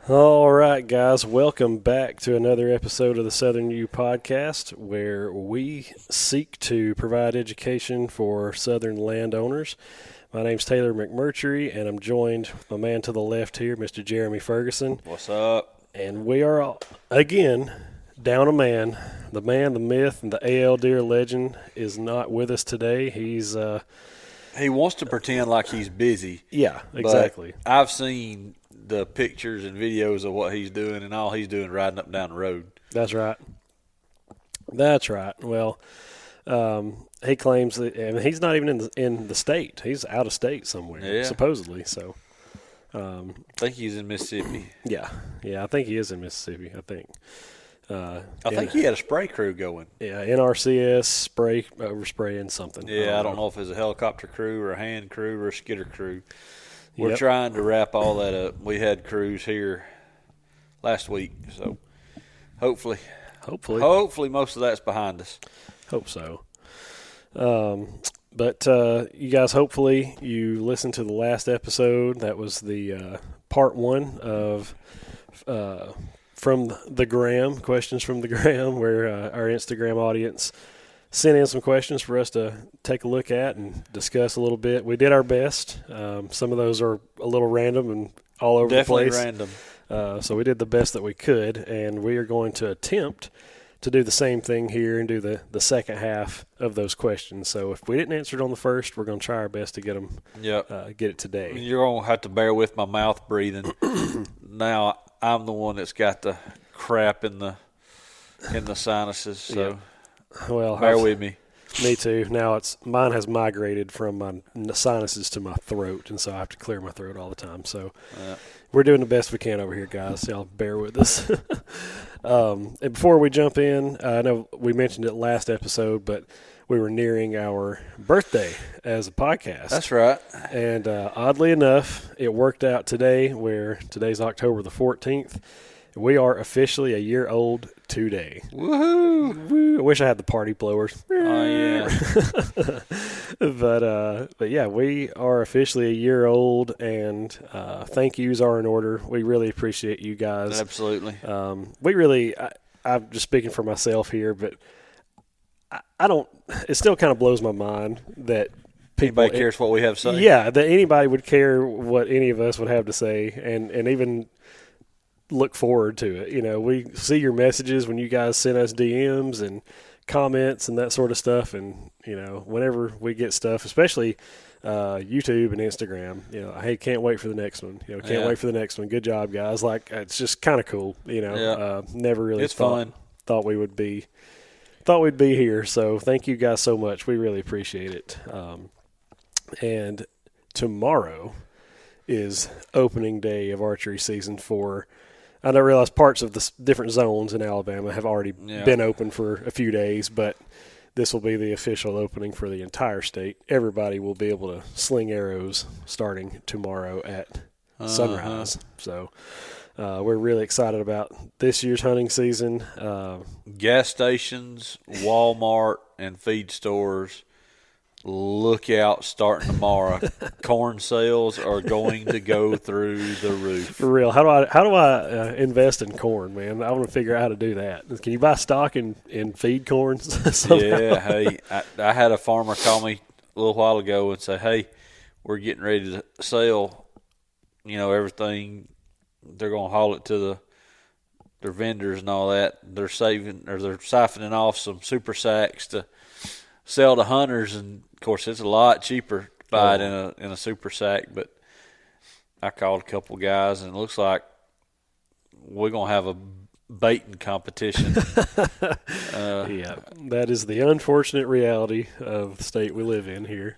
All right, guys, welcome back to another episode of the Southern U podcast, where we seek to provide education for Southern landowners. My name's Taylor McMurtry, and I'm joined with my man to the left here, Mr. Jeremy Ferguson. What's up? And we are, again, down a man. The man, the myth, and the A.L. Deer legend is not with us today. He's He wants to pretend like he's busy. yeah, exactly. But I've seen the pictures and videos of what he's doing, and all he's doing riding up and down the road. That's right. That's right. Well, he claims that, and he's not even in the state. He's out of state somewhere, supposedly. So, I think he's in Mississippi. yeah, I think he is in Mississippi. I think. I think he had a spray crew going. Yeah, NRCS overspraying something. Yeah, I don't know if it's a helicopter crew or a hand crew or a skidder crew. We're Yep. trying to wrap all that up. We had crews here last week, so hopefully most of that's behind us. Hope so. But you guys, hopefully you listened to the last episode. That was the part one of from the Gram, questions from the Gram, where our Instagram audience sent in some questions for us to take a look at and discuss a little bit. We did our best. Some of those are a little random and all over Definitely the place. random. So we did the best that we could, and we are going to attempt to do the same thing here and do the second half of those questions. So if we didn't answer it on the first, we're going to try our best to get them, get it today. You're going to have to bear with my mouth breathing. Now I'm the one that's got the crap in the sinuses, so. Yeah. Well, bear with me. Me too. Now mine has migrated from my sinuses to my throat, and so I have to clear my throat all the time. So we're doing the best we can over here, guys. Y'all bear with us. And before we jump in, I know we mentioned it last episode, but we were nearing our birthday as a podcast. That's right. And oddly enough, it worked out today, where today's October the 14th. We are officially a year old today. Woohoo! Woo. I wish I had the party blowers. Oh, yeah. But yeah, we are officially a year old, and thank yous are in order. We really appreciate you guys. Absolutely. I'm just speaking for myself here, but I don't, it still kind of blows my mind that Anybody cares what we have to say? Yeah, that anybody would care what any of us would have to say, and even look forward to it. You know, we see your messages when you guys send us DMs and comments and that sort of stuff, and you know, whenever we get stuff, especially YouTube and Instagram, you know, hey, can't wait for the next one. You know, can't wait for the next one. Good job, guys. Like, it's just kind of cool. You know, never really thought we'd be here. So thank you guys so much. We really appreciate it. And tomorrow is opening day of archery season for. I don't realize parts of the different zones in Alabama have already been open for a few days, but this will be the official opening for the entire state. Everybody will be able to sling arrows starting tomorrow at sunrise. So we're really excited about this year's hunting season. Gas stations, Walmart, and feed stores. Look out, starting tomorrow. Corn sales are going to go through the roof. For real. How do I invest in corn, man? I want to figure out how to do that. Can you buy stock in feed corn somehow? Yeah, hey, I had a farmer call me a little while ago and say, hey, we're getting ready to sell, everything. They're going to haul it to their vendors and all that. They're siphoning off some super sacks to sell to hunters, and of course it's a lot cheaper to buy it in a super sack. But I called a couple guys, and it looks like we're gonna have a baiting competition. Yeah, that is the unfortunate reality of the state we live in here.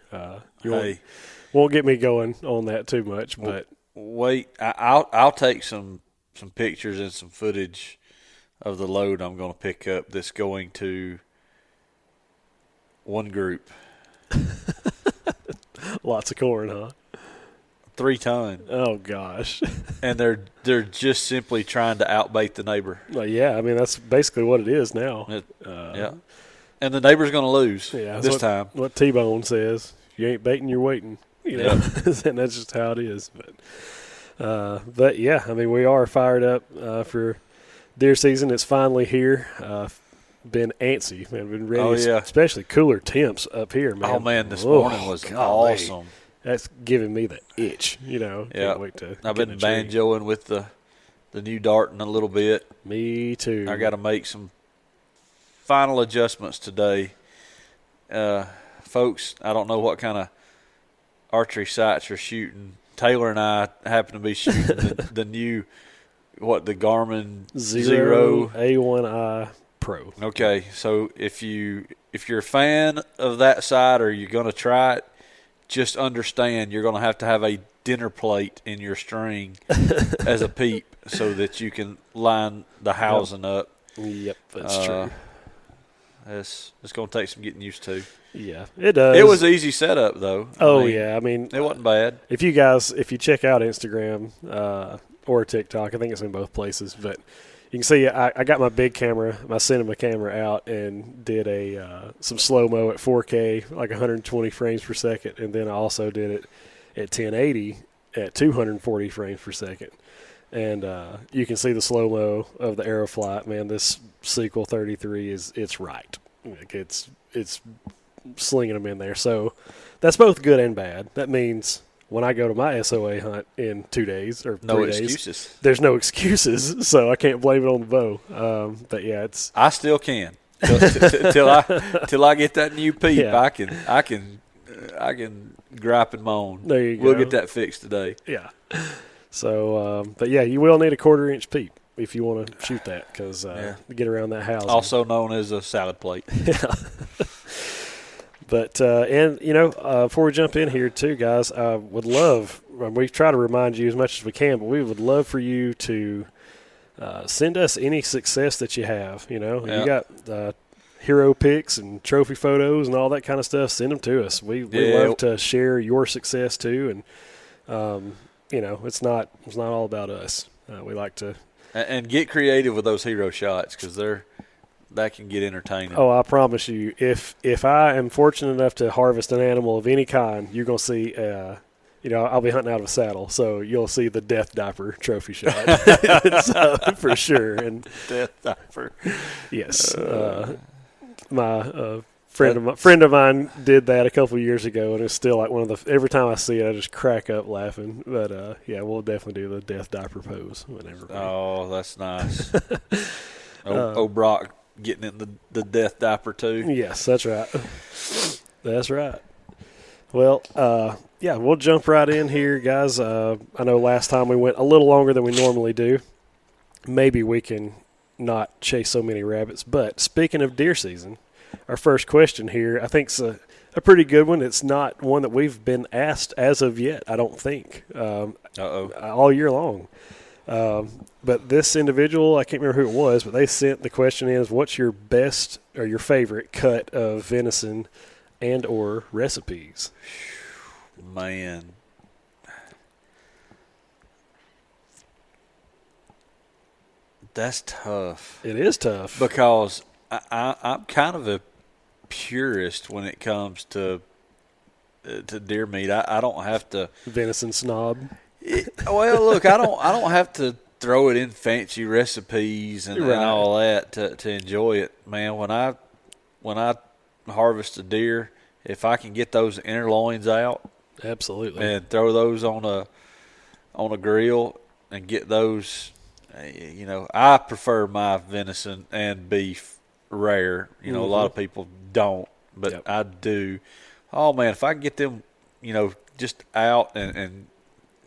Won't get me going on that too much, but wait, I'll take some pictures and some footage of the load I'm going to pick up that's going to one group. Lots of corn, huh? 3 ton. Oh gosh. And they're just simply trying to outbait the neighbor. Well, yeah, I mean that's basically what it is now. Yeah. And the neighbor's going to lose this time. What T-Bone says, if you ain't baiting, you're waiting. And that's just how it is. But But yeah, I mean, we are fired up for deer season. It's finally here. Been antsy, man. Been ready. Oh, yeah. Especially cooler temps up here, man. Oh man, this morning was golly. awesome. That's giving me the itch. Yeah. Can't wait to. I've get been in the tree. banjoing with the new darting a little bit. Me too. I got to make some final adjustments today. Folks, I don't know what kind of archery sights you're shooting. Taylor and I happen to be shooting the new, the Garmin Zero A1i Pro. Okay, so if you're a fan of that sight or you're going to try it, just understand you're going to have a dinner plate in your string as a peep so that you can line the housing up. Yep, that's true. It's going to take some getting used to. Yeah, it does. It was easy setup though. I mean, it wasn't bad. If you check out Instagram or TikTok, I think it's in both places, but you can see I got my big camera, my cinema camera out, and did some slow-mo at 4K, like 120 frames per second, and then I also did it at 1080 at 240 frames per second. And you can see the slow-mo of the Aeroflight. Man, this Sequel 33 it's right. Like it's slinging them in there. So that's both good and bad. That means when I go to my SOA hunt in 2 days or 3 No days, excuses. There's no excuses, so I can't blame it on the bow. But yeah, I still can till I get that new peep. Yeah. I can gripe and moan. There you go. We'll get that fixed today. Yeah. So, but yeah, you will need a 1/4-inch peep if you want to shoot that because to get around that house. Also known as a salad plate. Yeah. But before we jump in here too, guys, I would love. We try to remind you as much as we can, but we would love for you to send us any success that you have. You got hero pics and trophy photos and all that kind of stuff. Send them to us. We love to share your success too, and it's not all about us. We like to and get creative with those hero shots because that can get entertaining. Oh, I promise you, if I am fortunate enough to harvest an animal of any kind, you're going to see, I'll be hunting out of a saddle, so you'll see the death diaper trophy shot. So, for sure. And death diaper. Yes. My friend of mine did that a couple of years ago, and it's still like every time I see it, I just crack up laughing. But, we'll definitely do the death diaper pose whenever. Oh, that's nice. Brock getting in the death diaper too. Yes, that's right. That's right. Well, we'll jump right in here, guys. I know last time we went a little longer than we normally do. Maybe we can not chase so many rabbits. But speaking of deer season, our first question here, I think is a pretty good one. It's not one that we've been asked as of yet, I don't think, all year long. But this individual, I can't remember who it was, but they sent the question is, what's your best or your favorite cut of venison and or recipes? Man. That's tough. It is tough. Because I'm kind of a purist when it comes to deer meat. I don't have to venison snob. Well, look, I don't have to throw it in fancy recipes and all that to enjoy it, man. When I harvest a deer, if I can get those inner loins out, absolutely, and throw those on a grill and get those, I prefer my venison and beef rare. A lot of people don't, but I do. Oh man, if I can get them, just out and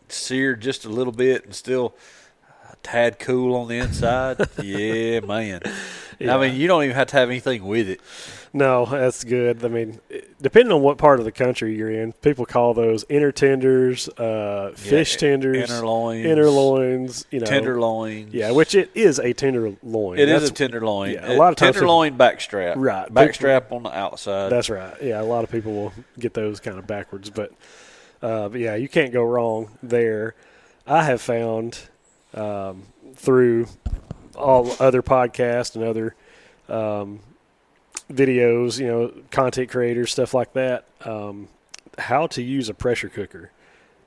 seared just a little bit and still a tad cool on the inside. Yeah, man. Yeah. I mean, you don't even have to have anything with it. No, that's good. I mean, depending on what part of the country you're in, people call those inner tenders, fish tenders, inner loins, tenderloins. Yeah, which it is a tenderloin. It is a tenderloin. Yeah, a lot of times tenderloin backstrap. Right. Backstrap on the outside. That's right. Yeah, a lot of people will get those kind of backwards, but yeah, you can't go wrong there. I have found through all other podcasts and other videos, content creators, stuff like that, how to use a pressure cooker.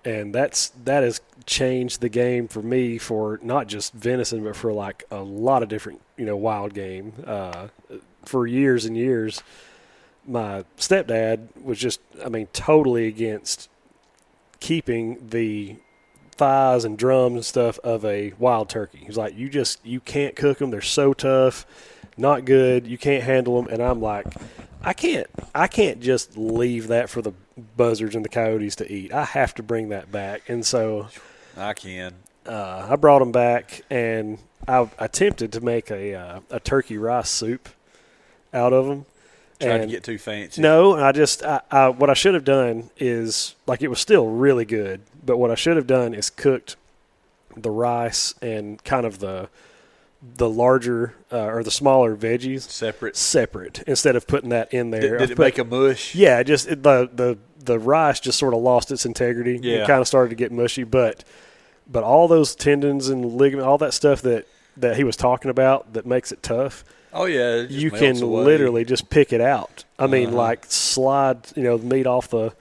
and that has changed the game for me for not just venison, but for like a lot of different wild game. For years and years, my stepdad was just totally against keeping the thighs and drums and stuff of a wild turkey. He's like, you can't cook them. They're so tough, not good. You can't handle them. And I'm like, I can't just leave that for the buzzards and the coyotes to eat. I have to bring that back. And so I can. I brought them back, and I attempted to make a turkey rice soup out of them. Trying to get too fancy. No, what I should have done is, like, it was still really good, but what I should have done is cooked the rice and kind of the larger or the smaller veggies separate instead of putting that in there. Did it make a mush? Yeah, the rice just sort of lost its integrity. Yeah. It kind of started to get mushy, but all those tendons and ligament, all that stuff that he was talking about that makes it tough. Oh yeah, you can literally just pick it out. Like slide, the meat off of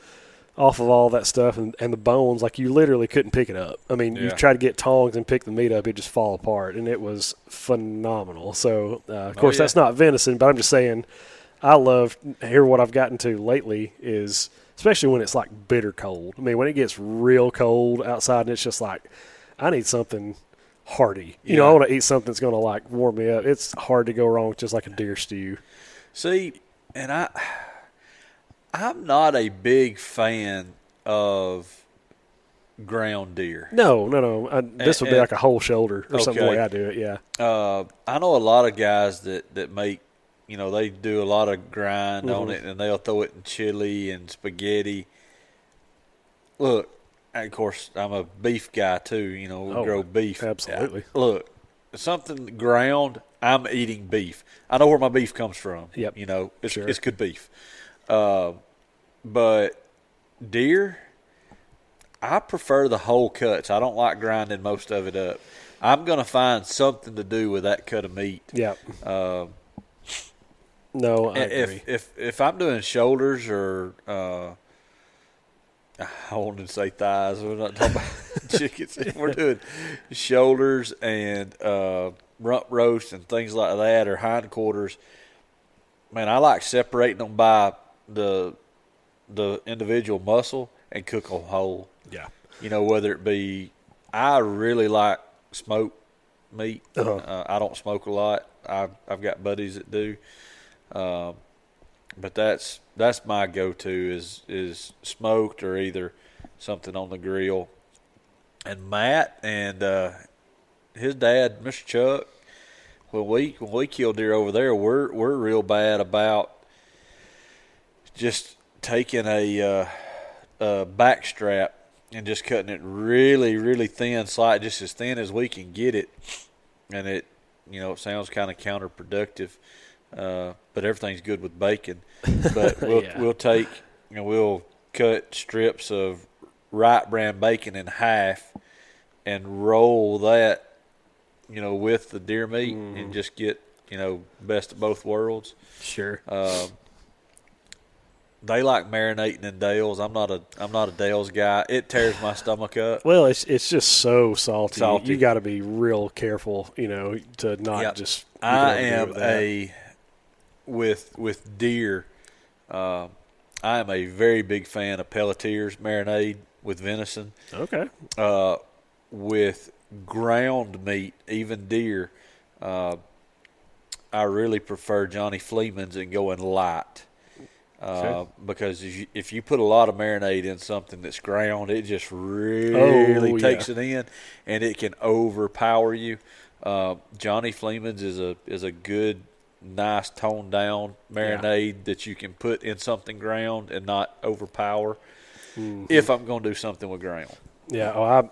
all that stuff and the bones. Like, you literally couldn't pick it up. You try to get tongs and pick the meat up, it just fall apart, and it was phenomenal. So of course that's not venison, but I'm just saying, I love what I've gotten to lately is, especially when it's like bitter cold. When it gets real cold outside and it's just like, I need something hearty. I want to eat something that's going to like warm me up. It's hard to go wrong with just like a deer stew. See, and I'm not a big fan of ground deer. No. This would be like a whole shoulder or something the way I do it. Yeah. I know a lot of guys that make, they do a lot of grind on it, and they'll throw it in chili and spaghetti. Look, of course, I'm a beef guy too. We grow beef. Absolutely. Look, something ground, I'm eating beef. I know where my beef comes from. Yep. It's good beef. But deer, I prefer the whole cuts. I don't like grinding most of it up. I'm going to find something to do with that cut of meat. Yeah. No, I agree. If I'm doing shoulders or I wanted to say thighs. We're not talking about chickens. We're doing shoulders and rump roast and things like that, or hindquarters. Man, I like separating them by the individual muscle and cook them whole. Yeah. Whether it be, I really like smoked meat. I don't smoke a lot. I've got buddies that do. But that's my go-to is smoked or either something on the grill. And Matt and his dad, Mr. Chuck, when we kill deer over there, we're real bad about just taking a back strap and just cutting it really, really thin, just as thin as we can get it. And it sounds kind of counterproductive. But everything's good with bacon. But we'll take we'll cut strips of Wright brand bacon in half and roll that with the deer meat and just get best of both worlds. Sure. They like marinating in Dales. I'm not a Dales guy. It tears my stomach up. Well, it's just so salty. You got to be real careful, to not just. I am with deer. I am a very big fan of Pelletiers marinade with venison. Okay. With ground meat, even deer, I really prefer Johnny Fleeman's and going light. Because if you put a lot of marinade in something that's ground, it just really takes it in, and it can overpower you. Johnny Fleeman's is a good, nice toned down marinade that you can put in something ground and not overpower. If I'm going to do something with ground. Yeah.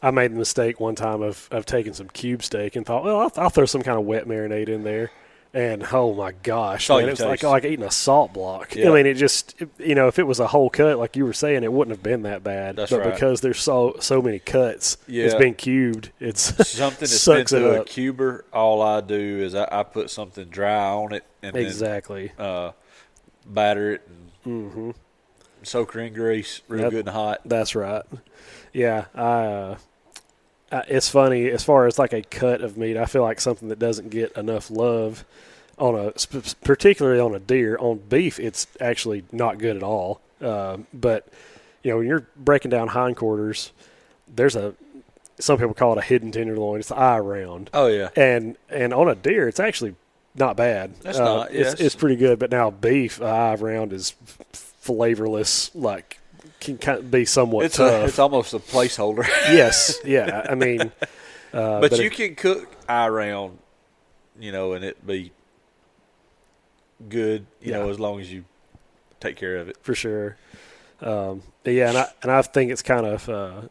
I made the mistake one time of taking some cube steak and thought, well, I'll throw some kind of wet marinade in there. And, oh, my gosh, man, it's like eating a salt block. Yeah. It just, if it was a whole cut, like you were saying, it wouldn't have been that bad. That's but right. Because there's so many cuts, it's been cubed. It's something that's been through a cuber. All I do is I put something dry on it and exactly then batter it. soak her in grease real good and hot. That's right. Yeah, it's funny as far as like a cut of meat. I feel like something that doesn't get enough love particularly on a deer. On beef, it's actually not good at all. But when you're breaking down hindquarters, there's some people call it a hidden tenderloin. It's the eye round. Oh yeah, and on a deer, it's actually not bad. That's not. Yes. It's pretty good. But now beef, eye round is flavorless. Like can kind of be somewhat tough. It's almost a placeholder. Yes. Yeah. I mean, but you can cook eye round, and it be good. You know, as long as you take care of it. For sure. And I think it's kind of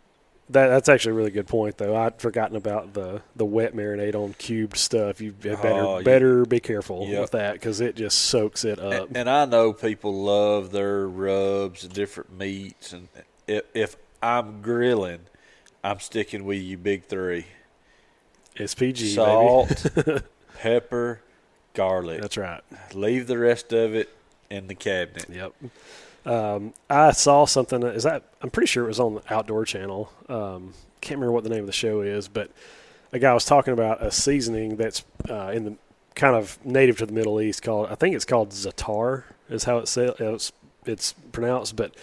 that's actually a really good point, though. I'd forgotten about the wet marinade on cubed stuff. You better be careful with that because it just soaks it up. And I know people love their rubs and different meats, and if I'm grilling, I'm sticking with you big three. It's PG, salt, pepper, garlic. That's right. Leave the rest of it in the cabinet. Yep. I saw something. I'm pretty sure it was on the Outdoor Channel. Can't remember what the name of the show is, but a guy was talking about a seasoning that's in the kind of native to the Middle East. I think it's called za'atar, is how it's pronounced. But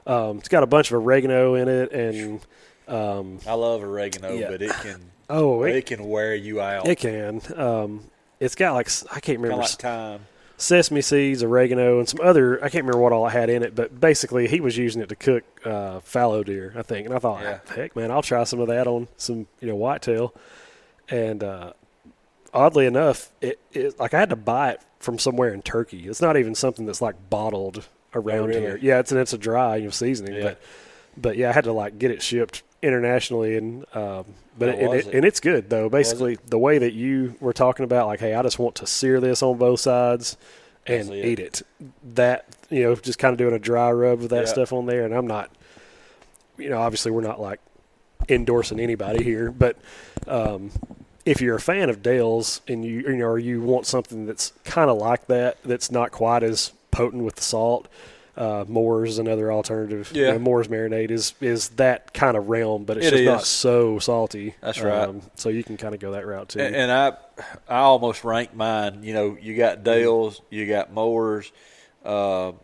it's got a bunch of oregano in it, and I love oregano, but it can wear you out. It can. It's got I can't remember. Kind of like thyme. Sesame seeds, oregano, and some other, I can't remember what all I had in it, but basically he was using it to cook fallow deer, I think. And I thought, heck, man, I'll try some of that on some, whitetail. And oddly enough, it like I had to buy it from somewhere in Turkey. It's not even something that's like bottled around here. Yeah, it's a dry seasoning, but I had to get it shipped internationally, and it's good though. Basically, the way that you were talking about, hey, I just want to sear this on both sides and eat it. That just kind of doing a dry rub with that stuff on there. And I'm not, obviously we're not endorsing anybody here, but if you're a fan of Dale's and you want something that's kind of like that's not quite as potent with the salt. Moore's is another alternative. Moore's marinade is that kind of realm, but it's just not so salty. That's right. So you can kind of go that route too. And I almost rank mine. You got Dale's, you got Moore's, Pelletiers,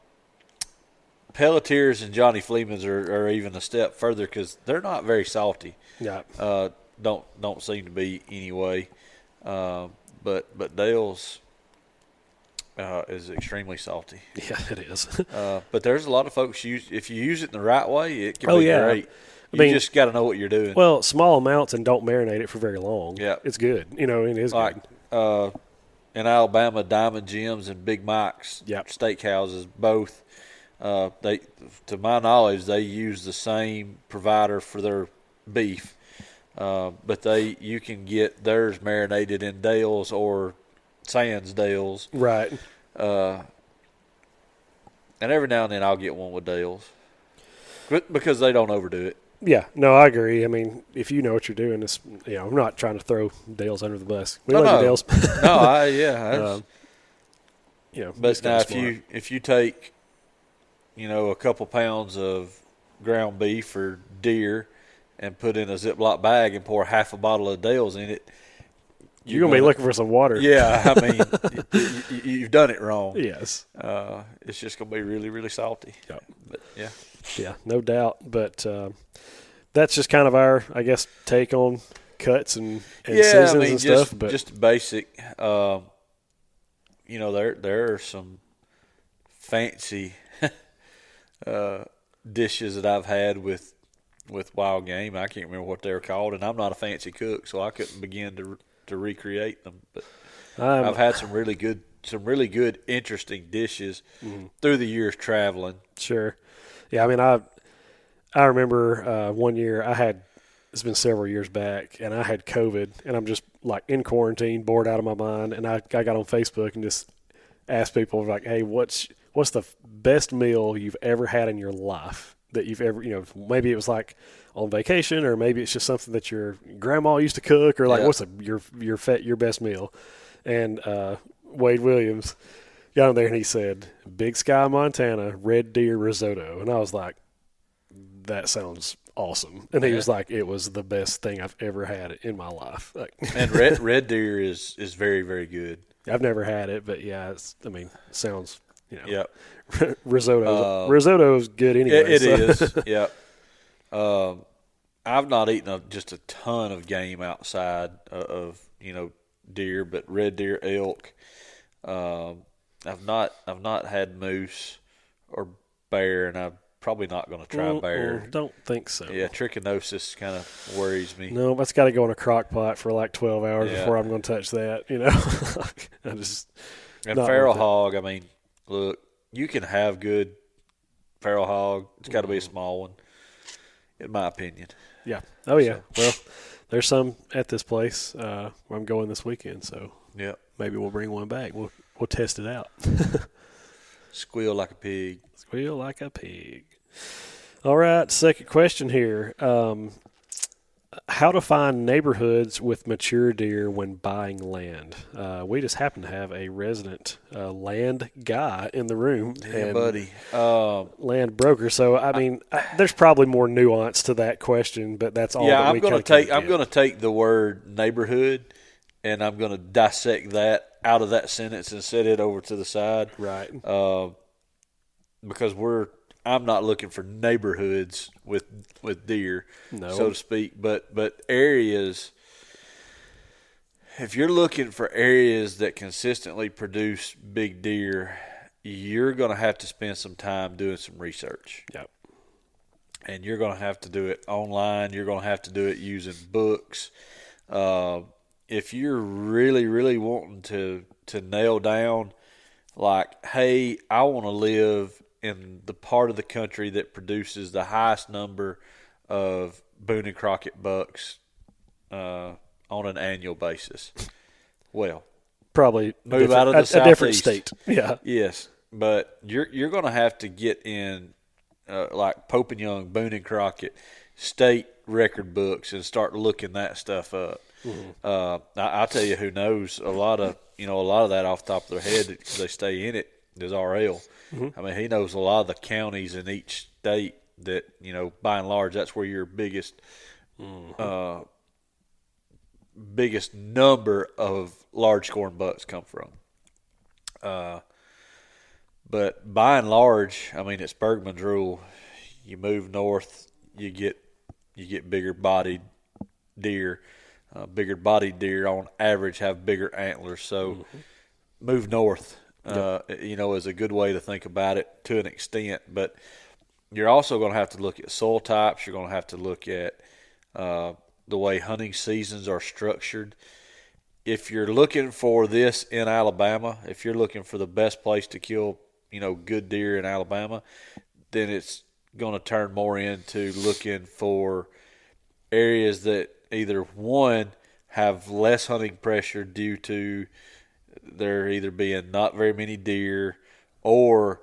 and Johnny Fleeman's are even a step further because they're not very salty. Yeah. Don't seem to be anyway. But Dale's. Is extremely salty. Yeah, it is. But there's a lot of folks if you use it in the right way, it can be great. You just got to know what you're doing. Well, small amounts and don't marinate it for very long. Yeah, it's good. It is good. In Alabama, Diamond Jim's and Big Mike's steakhouses, both. They, to my knowledge, they use the same provider for their beef, but you can get theirs marinated in Dale's or Sandsdale's. Right. And every now and then I'll get one with Dale's. Because they don't overdo it. Yeah. No, I agree. I mean, if you know what you're doing, I'm not trying to throw Dale's under the bus. We love you, Dale's. But now if you take, a couple pounds of ground beef or deer and put in a Ziploc bag and pour half a bottle of Dale's in it, you're going to be looking for some water. Yeah, I mean, you've done it wrong. Yes. It's just going to be really, really salty. Yep. But, yeah. Yeah, no doubt. But that's just kind of our, I guess, take on cuts and seasons and stuff. But just basic. There are some fancy dishes that I've had with wild game. I can't remember what they were called, and I'm not a fancy cook, so I couldn't begin to recreate them, but I've had some really good, interesting dishes through the years traveling. Sure, yeah. I mean, I remember one year it's been several years back, and I had COVID, and I'm just in quarantine, bored out of my mind, and I got on Facebook and just asked people hey, what's the best meal you've ever had in your life that you've ever, maybe it was on vacation, or maybe it's just something that your grandma used to cook, or what's your best meal? And Wade Williams got him there, and he said, Big Sky, Montana, red deer risotto. And I was like, that sounds awesome. And he was like, it was the best thing I've ever had in my life. Like, And red deer is very, very good. I've never had it, but yeah, sounds, Yep. Risotto is good anyway. It is. Yep. I've not eaten just a ton of game outside of deer, but red deer, elk. I've not had moose or bear, and I'm probably not going to try bear. Don't think so. Yeah, trichinosis kind of worries me. No, that's got to go in a crock pot for like 12 hours before I'm going to touch that. And feral hog. I mean, look, you can have good feral hog. It's got to be a small one, in my opinion. Yeah. Oh yeah. Well, there's some at this place where I'm going this weekend, so yeah, maybe we'll bring one back. We'll test it out. Squeal like a pig. Squeal like a pig. All right, second question here. How to find neighborhoods with mature deer when buying land. We just happen to have a resident land guy in the room. Yeah, buddy. Land broker. So, I mean, there's probably more nuance to that question, but that's all yeah, that we can get. I'm going to take the word neighborhood, and I'm going to dissect that out of that sentence and set it over to the side. Right. Because I'm not looking for neighborhoods with deer, so to speak, but areas. If you're looking for areas that consistently produce big deer, you're going to have to spend some time doing some research. Yep. And you're going to have to do it online. You're going to have to do it using books. If you're really, really wanting to nail down, like, hey, I want to live in the part of the country that produces the highest number of Boone and Crockett bucks on an annual basis. Well, probably move out of the a different southeast. state. Yeah. Yes, but you're going to have to get in like Pope and Young, Boone and Crockett state record books and start looking that stuff up. Mm-hmm. I'll tell you who knows a lot of that off the top of their head because they stay in it is RL. Mm-hmm. I mean, he knows a lot of the counties in each state that, by and large, that's where your biggest biggest number of large corn bucks come from. But by and large, I mean, it's Bergman's rule. You move north, you get bigger bodied deer. Bigger bodied deer on average have bigger antlers. So move north. Is a good way to think about it to an extent. But you're also going to have to look at soil types. You're going to have to look at the way hunting seasons are structured. If you're looking for this in Alabama, if you're looking for the best place to kill, good deer in Alabama, then it's going to turn more into looking for areas that either, one, have less hunting pressure due to there either being not very many deer or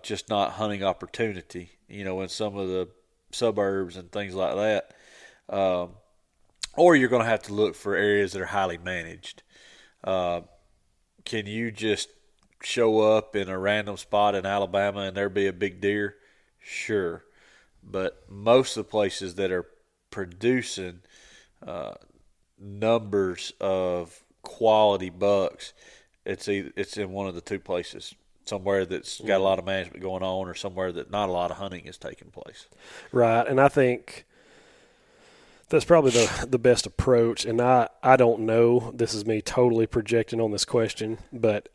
just not hunting opportunity, in some of the suburbs and things like that. Or you're going to have to look for areas that are highly managed. Can you just show up in a random spot in Alabama and there be a big deer? Sure. But most of the places that are producing numbers of quality bucks, it's in one of the two places. Somewhere that's got a lot of management going on or somewhere that not a lot of hunting is taking place. Right, and I think that's probably the best approach. And I don't know, this is me totally projecting on this question, but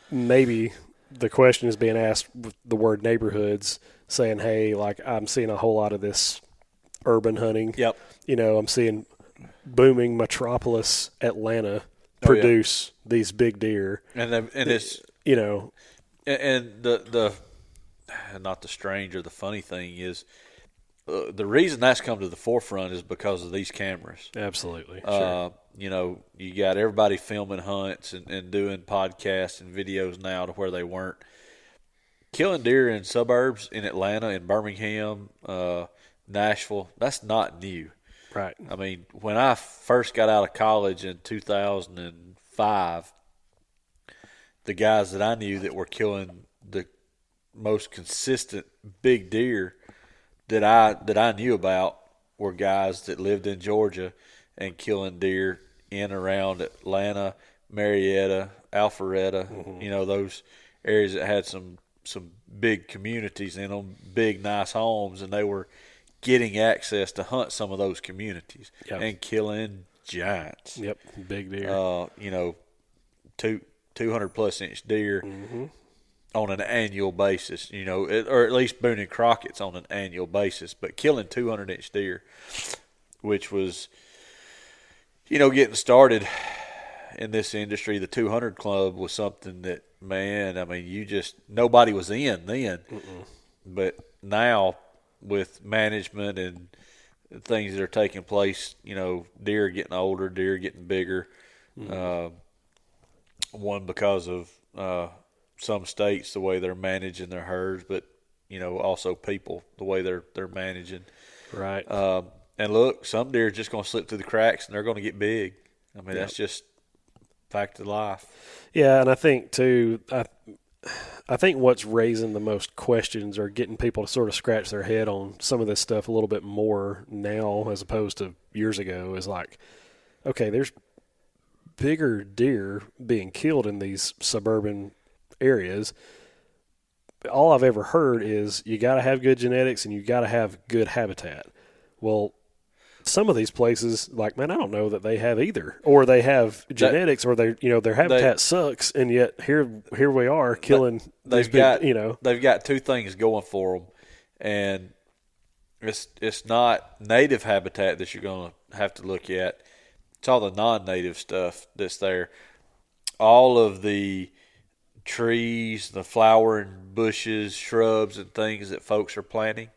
maybe the question is being asked with the word neighborhoods, saying, hey, like I'm seeing a whole lot of this urban hunting. Yep. I'm seeing booming metropolis Atlanta produce these big deer. And it's and the not the strange or the funny thing is the reason that's come to the forefront is because of these cameras. Absolutely. Sure. You got everybody filming hunts and doing podcasts and videos now to where they weren't. Killing deer in suburbs in Atlanta, in Birmingham, Nashville, that's not new. Right. I mean, when I first got out of college in 2005, the guys that I knew that were killing the most consistent big deer that I knew about were guys that lived in Georgia and killing deer in around Atlanta, Marietta, Alpharetta, those areas that had some big communities in them, big nice homes, and they were getting access to hunt some of those communities and killing giants. Yep, big deer. 200 plus inch deer on an annual basis, or at least Boone and Crockett's on an annual basis, but killing 200 inch deer, which was, getting started in this industry. The 200 Club was something that, man, I mean, nobody was in then. But now with management and things that are taking place, deer getting older, deer getting bigger. One, because of some states, the way they're managing their herds, but, also people, the way they're managing. Right. And look, some deer are just going to slip through the cracks and they're going to get big. I mean, that's just fact of life. Yeah, and I think too, I think what's raising the most questions or getting people to sort of scratch their head on some of this stuff a little bit more now as opposed to years ago is like, okay, there's bigger deer being killed in these suburban areas. All I've ever heard is you got to have good genetics and you got to have good habitat. Well, some of these places, like, man, I don't know that they have either, or they have genetics, or their habitat sucks, and yet here we are killing. They've got two things going for them, and it's not native habitat that you're going to have to look at. It's all the non-native stuff that's there. All of the trees, the flowering bushes, shrubs, and things that folks are planting.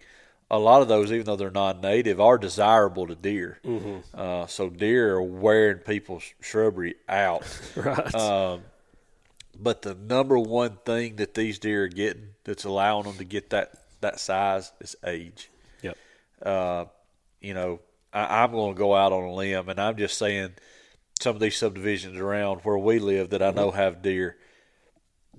A lot of those, even though they're non-native, are desirable to deer. So deer are wearing people's shrubbery out. Right. But the number one thing that these deer are getting that's allowing them to get that size is age. Yep. I'm going to go out on a limb, and I'm just saying some of these subdivisions around where we live that I know have deer,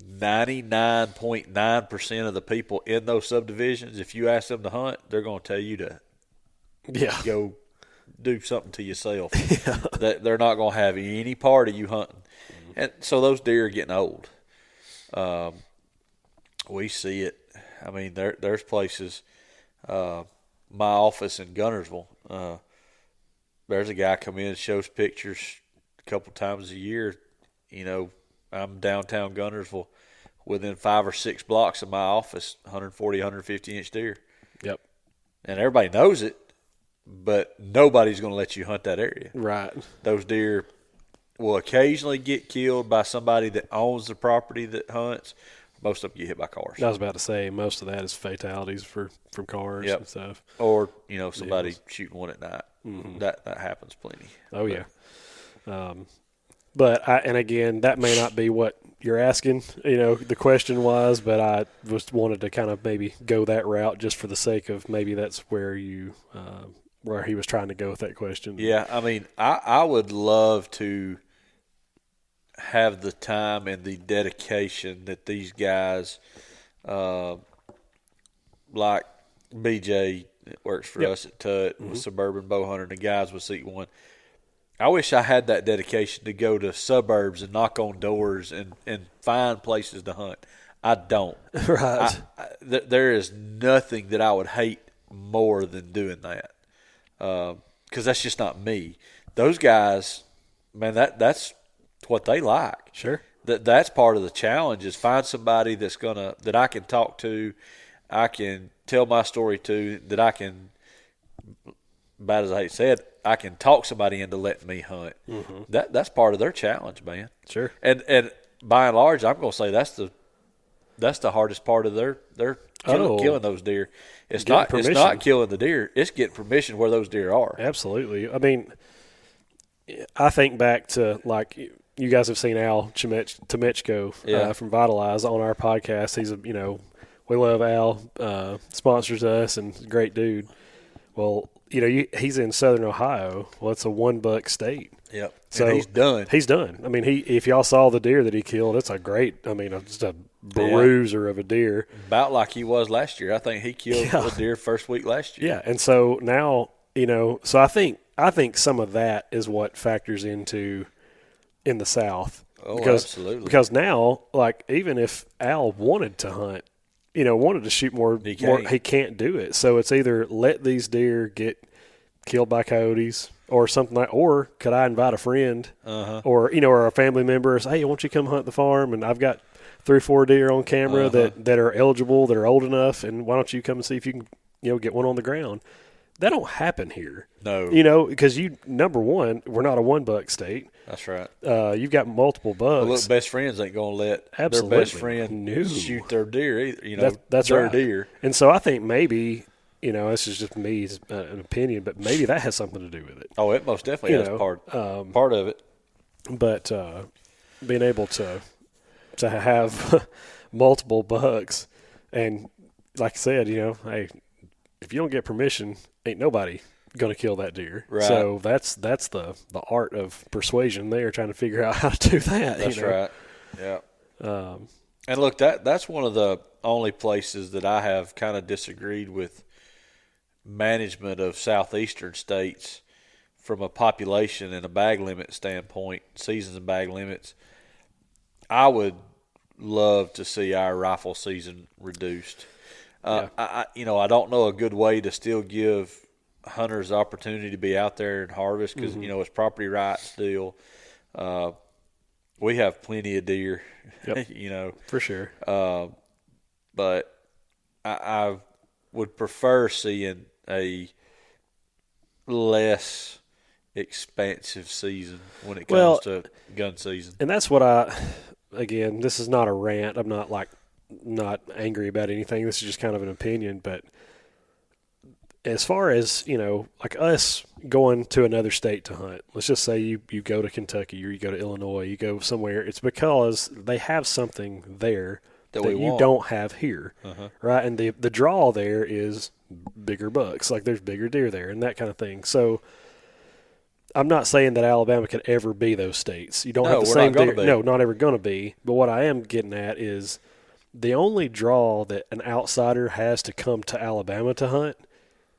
99.9% of the people in those subdivisions, if you ask them to hunt, they're going to tell you to go do something to yourself. That they're not going to have any part of you hunting. And so those deer are getting old. We see it. I mean, there's places, my office in Guntersville, there's a guy come in and shows pictures a couple times a year. I'm downtown Guntersville, within 5 or 6 blocks of my office, 140, 150-inch deer. Yep. And everybody knows it, but nobody's going to let you hunt that area. Right. Those deer will occasionally get killed by somebody that owns the property that hunts. Most of them get hit by cars. I was about to say, most of that is fatalities from cars and stuff. Or, somebody shooting one at night. That happens plenty. Oh, yeah. But and again, that may not be what you're asking, the question was, but I just wanted to kind of maybe go that route just for the sake of maybe that's where where he was trying to go with that question. Yeah, I mean, I would love to have the time and the dedication that these guys, like BJ that works for us at Tut, with Suburban Bowhunter, and the guys with Seat One. I wish I had that dedication to go to suburbs and knock on doors and find places to hunt. I don't. Right. There is nothing that I would hate more than doing that, because that's just not me. Those guys, man, that's what they like. Sure. That's part of the challenge is find somebody that I can talk to, I can tell my story to, that I can, bad as I said, I can talk somebody into letting me hunt. That's part of their challenge, man. Sure. And by and large, I'm going to say that's the hardest part of their killing those deer. It's not killing the deer. It's getting permission where those deer are. Absolutely. I mean, I think back to, like, you guys have seen Al Temechko from Vitalize on our podcast. He's we love Al, sponsors us, and great dude. Well, he's in Southern Ohio. Well, it's a $1 state. Yep. So and he's done. He's done. I mean, if y'all saw the deer that he killed, it's a great. I mean, just a bruiser of a deer. About like he was last year. I think he killed a deer first week last year. Yeah, and so now so I think some of that is what factors into in the South. Oh, because, absolutely. Because now, like, even if Al wanted to hunt, wanted to shoot more, he can't do it. So it's either let these deer get killed by coyotes or something like, or could I invite a friend or a family member and say, hey, why don't you come hunt the farm? And I've got 3 or 4 deer on camera that are eligible, that are old enough, and why don't you come and see if you can get one on the ground? That don't happen here. No. Because number one, we're not a 1-buck state. That's right. You've got multiple bucks. Well, look, best friends ain't going to let their best friend shoot their deer either. That's their right. deer. And so I think maybe, this is just me, an opinion, but maybe that has something to do with it. Oh, it most definitely has part of it. But being able to have multiple bucks, and like I said, hey, if you don't get permission, ain't nobody going to kill that deer. Right. So that's the art of persuasion there, trying to figure out how to do that. That's right. Yeah. And look, that's one of the only places that I have kind of disagreed with management of southeastern states from a population and a bag limit standpoint, seasons and bag limits. I would love to see our rifle season reduced. I don't know a good way to still give hunters the opportunity to be out there and harvest because it's property rights deal. We have plenty of deer, for sure. But I would prefer seeing a less expansive season when it comes to gun season. And that's what again, this is not a rant. I'm not angry about anything. This is just kind of an opinion. But as far as, like us going to another state to hunt, let's just say you go to Kentucky or you go to Illinois, you go somewhere, it's because they have something there that you don't have here, right? And the draw there is bigger bucks. Like there's bigger deer there and that kind of thing. So I'm not saying that Alabama could ever be those states. You don't have the same deer. No, not ever going to be. But what I am getting at is the only draw that an outsider has to come to Alabama to hunt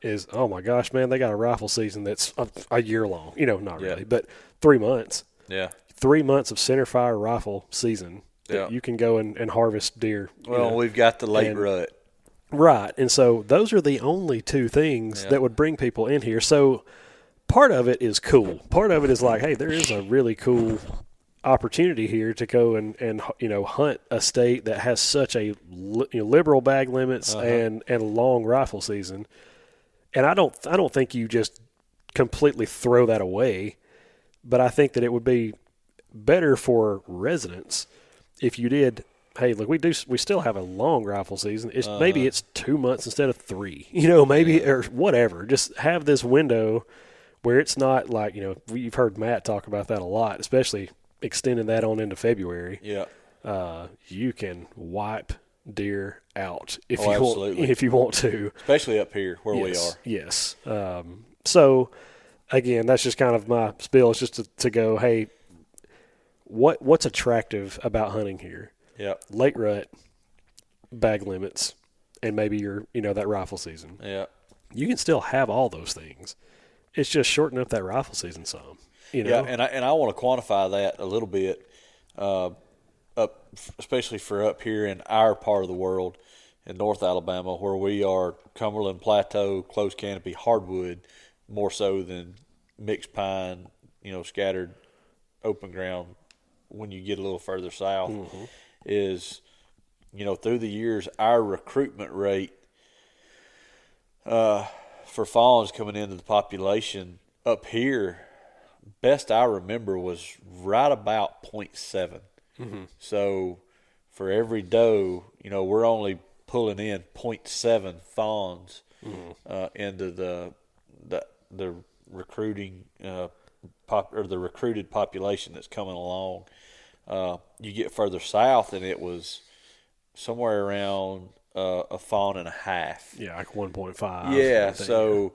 is, oh my gosh, man, they got a rifle season that's a year long. Not really, but 3 months. Yeah. 3 months of centerfire rifle season that you can go and harvest deer. Well, we've got the late rut. Right. And so those are the only 2 things that would bring people in here. So part of it is cool. Part of it is like, hey, there is a really cool opportunity here to go and hunt a state that has such a liberal bag limits and a long rifle season. And I don't think you just completely throw that away, but I think that it would be better for residents if you did. Hey, look, we still have a long rifle season. Maybe it's 2 months instead of 3. Maybe or whatever. Just have this window where it's not like you've heard Matt talk about that a lot, especially extending that on into February. Yeah, you can wipe deer out if absolutely. if you want to, especially up here where we are. Yes. So again, that's just kind of my spiel. It's just to go, hey, what's attractive about hunting here? Yeah, late rut, bag limits, and maybe your that rifle season. Yeah, you can still have all those things. It's just shorten up that rifle season some. Yeah, and I want to quantify that a little bit. Especially for up here in our part of the world, in North Alabama, where we are Cumberland Plateau, close canopy hardwood, more so than mixed pine, scattered open ground. When you get a little further south, is through the years our recruitment rate for fawns coming into the population up here, best I remember was right about 0.7. So for every doe, we're only pulling in 0.7 fawns into the recruiting or the recruited population that's coming along. You get further south, and it was somewhere around a fawn and a half. Yeah, like 1.5. Yeah, so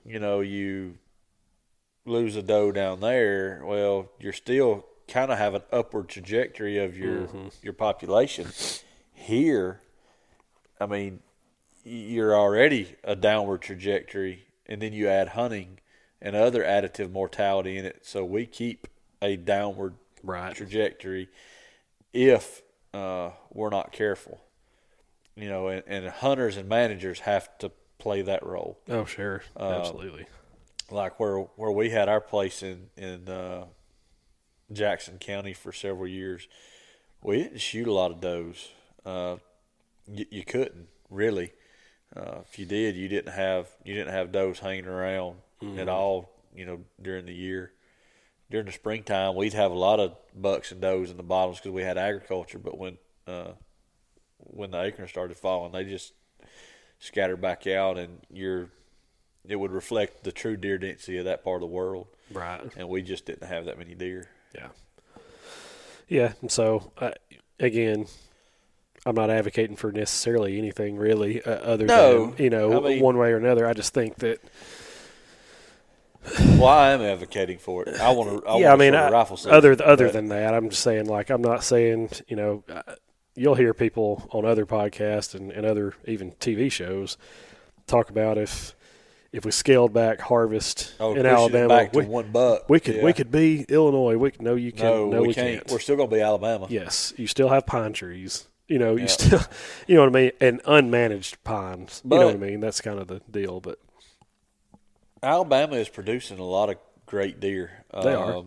you lose a doe down there, well, you're still kind of have an upward trajectory of your population. Here, I mean, you're already a downward trajectory, and then you add hunting and other additive mortality in it. So we keep a downward trajectory if we're not careful. You know, and hunters and managers have to play that role. Oh, sure. Absolutely. Like where we had our place in Jackson County for several years, we didn't shoot a lot of does. You couldn't really. If you did, you didn't have does hanging around at all. You know, during the year. During the springtime, we'd have a lot of bucks and does in the bottoms because we had agriculture. But when the acorns started falling, they just scattered back out, and it would reflect the true deer density of that part of the world. Right. And we just didn't have that many deer. Yeah. Yeah. And so, again, I'm not advocating for necessarily anything really other than, one way or another. I just think that. Well, I am advocating for it. I want to. Rifle season, other than that, I'm just saying, like, I'm not saying, you'll hear people on other podcasts and other even TV shows talk about if we scaled back harvest in Alabama, back to $1, we could be Illinois. You can't. No, we can't. We're still going to be Alabama. Yes, you still have pine trees. You still, you know what I mean, and unmanaged pines. You know what I mean. That's kind of the deal. But Alabama is producing a lot of great deer. They are,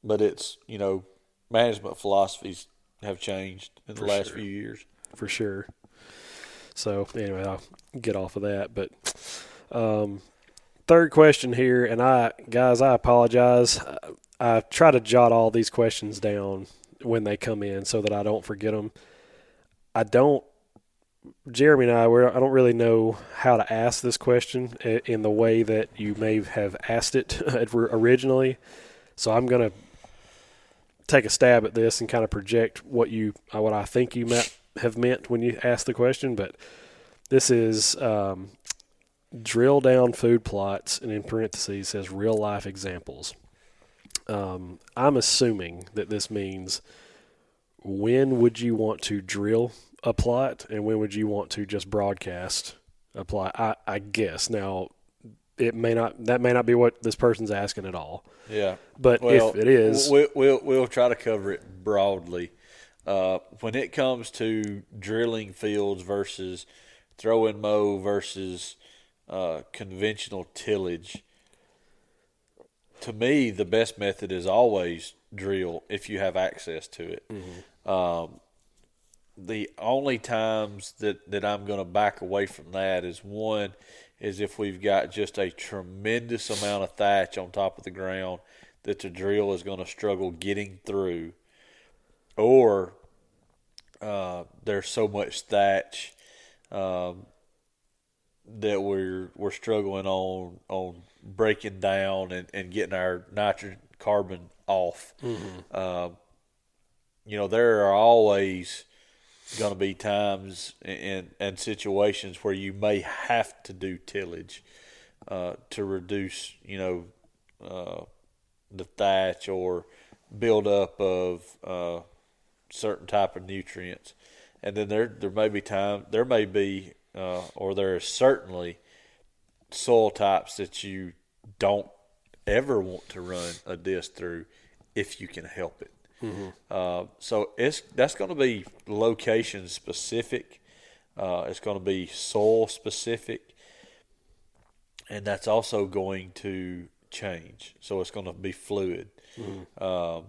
but it's management philosophies have changed in the last few years. For sure. So anyway, I'll get off of that. But third question here, and I apologize. I try to jot all these questions down when they come in so that I don't forget them. Jeremy and I don't really know how to ask this question in the way that you may have asked it originally. So I'm going to take a stab at this and kind of project what I think you might have meant when you asked the question. But this is drill down food plots, and in parentheses says real life examples. I'm assuming that this means when would you want to drill a plot and when would you want to just broadcast a plot? I guess. Now, that may not be what this person's asking at all. Yeah. But if it is, we'll try to cover it broadly. When it comes to drilling fields versus throw and mow versus conventional tillage, to me, the best method is always drill if you have access to it. Mm-hmm. The only times that I'm going to back away from that is if we've got just a tremendous amount of thatch on top of the ground that the drill is going to struggle getting through, or there's so much thatch that we're struggling on breaking down and getting our nitrogen carbon off. Mm-hmm. There are always going to be times and situations where you may have to do tillage to reduce, the thatch or buildup of certain type of nutrients. And then there are certainly soil types that you don't ever want to run a disc through if you can help it. Mm-hmm. So that's going to be location specific. It's going to be soil specific, and that's also going to change. So it's going to be fluid. Mm-hmm.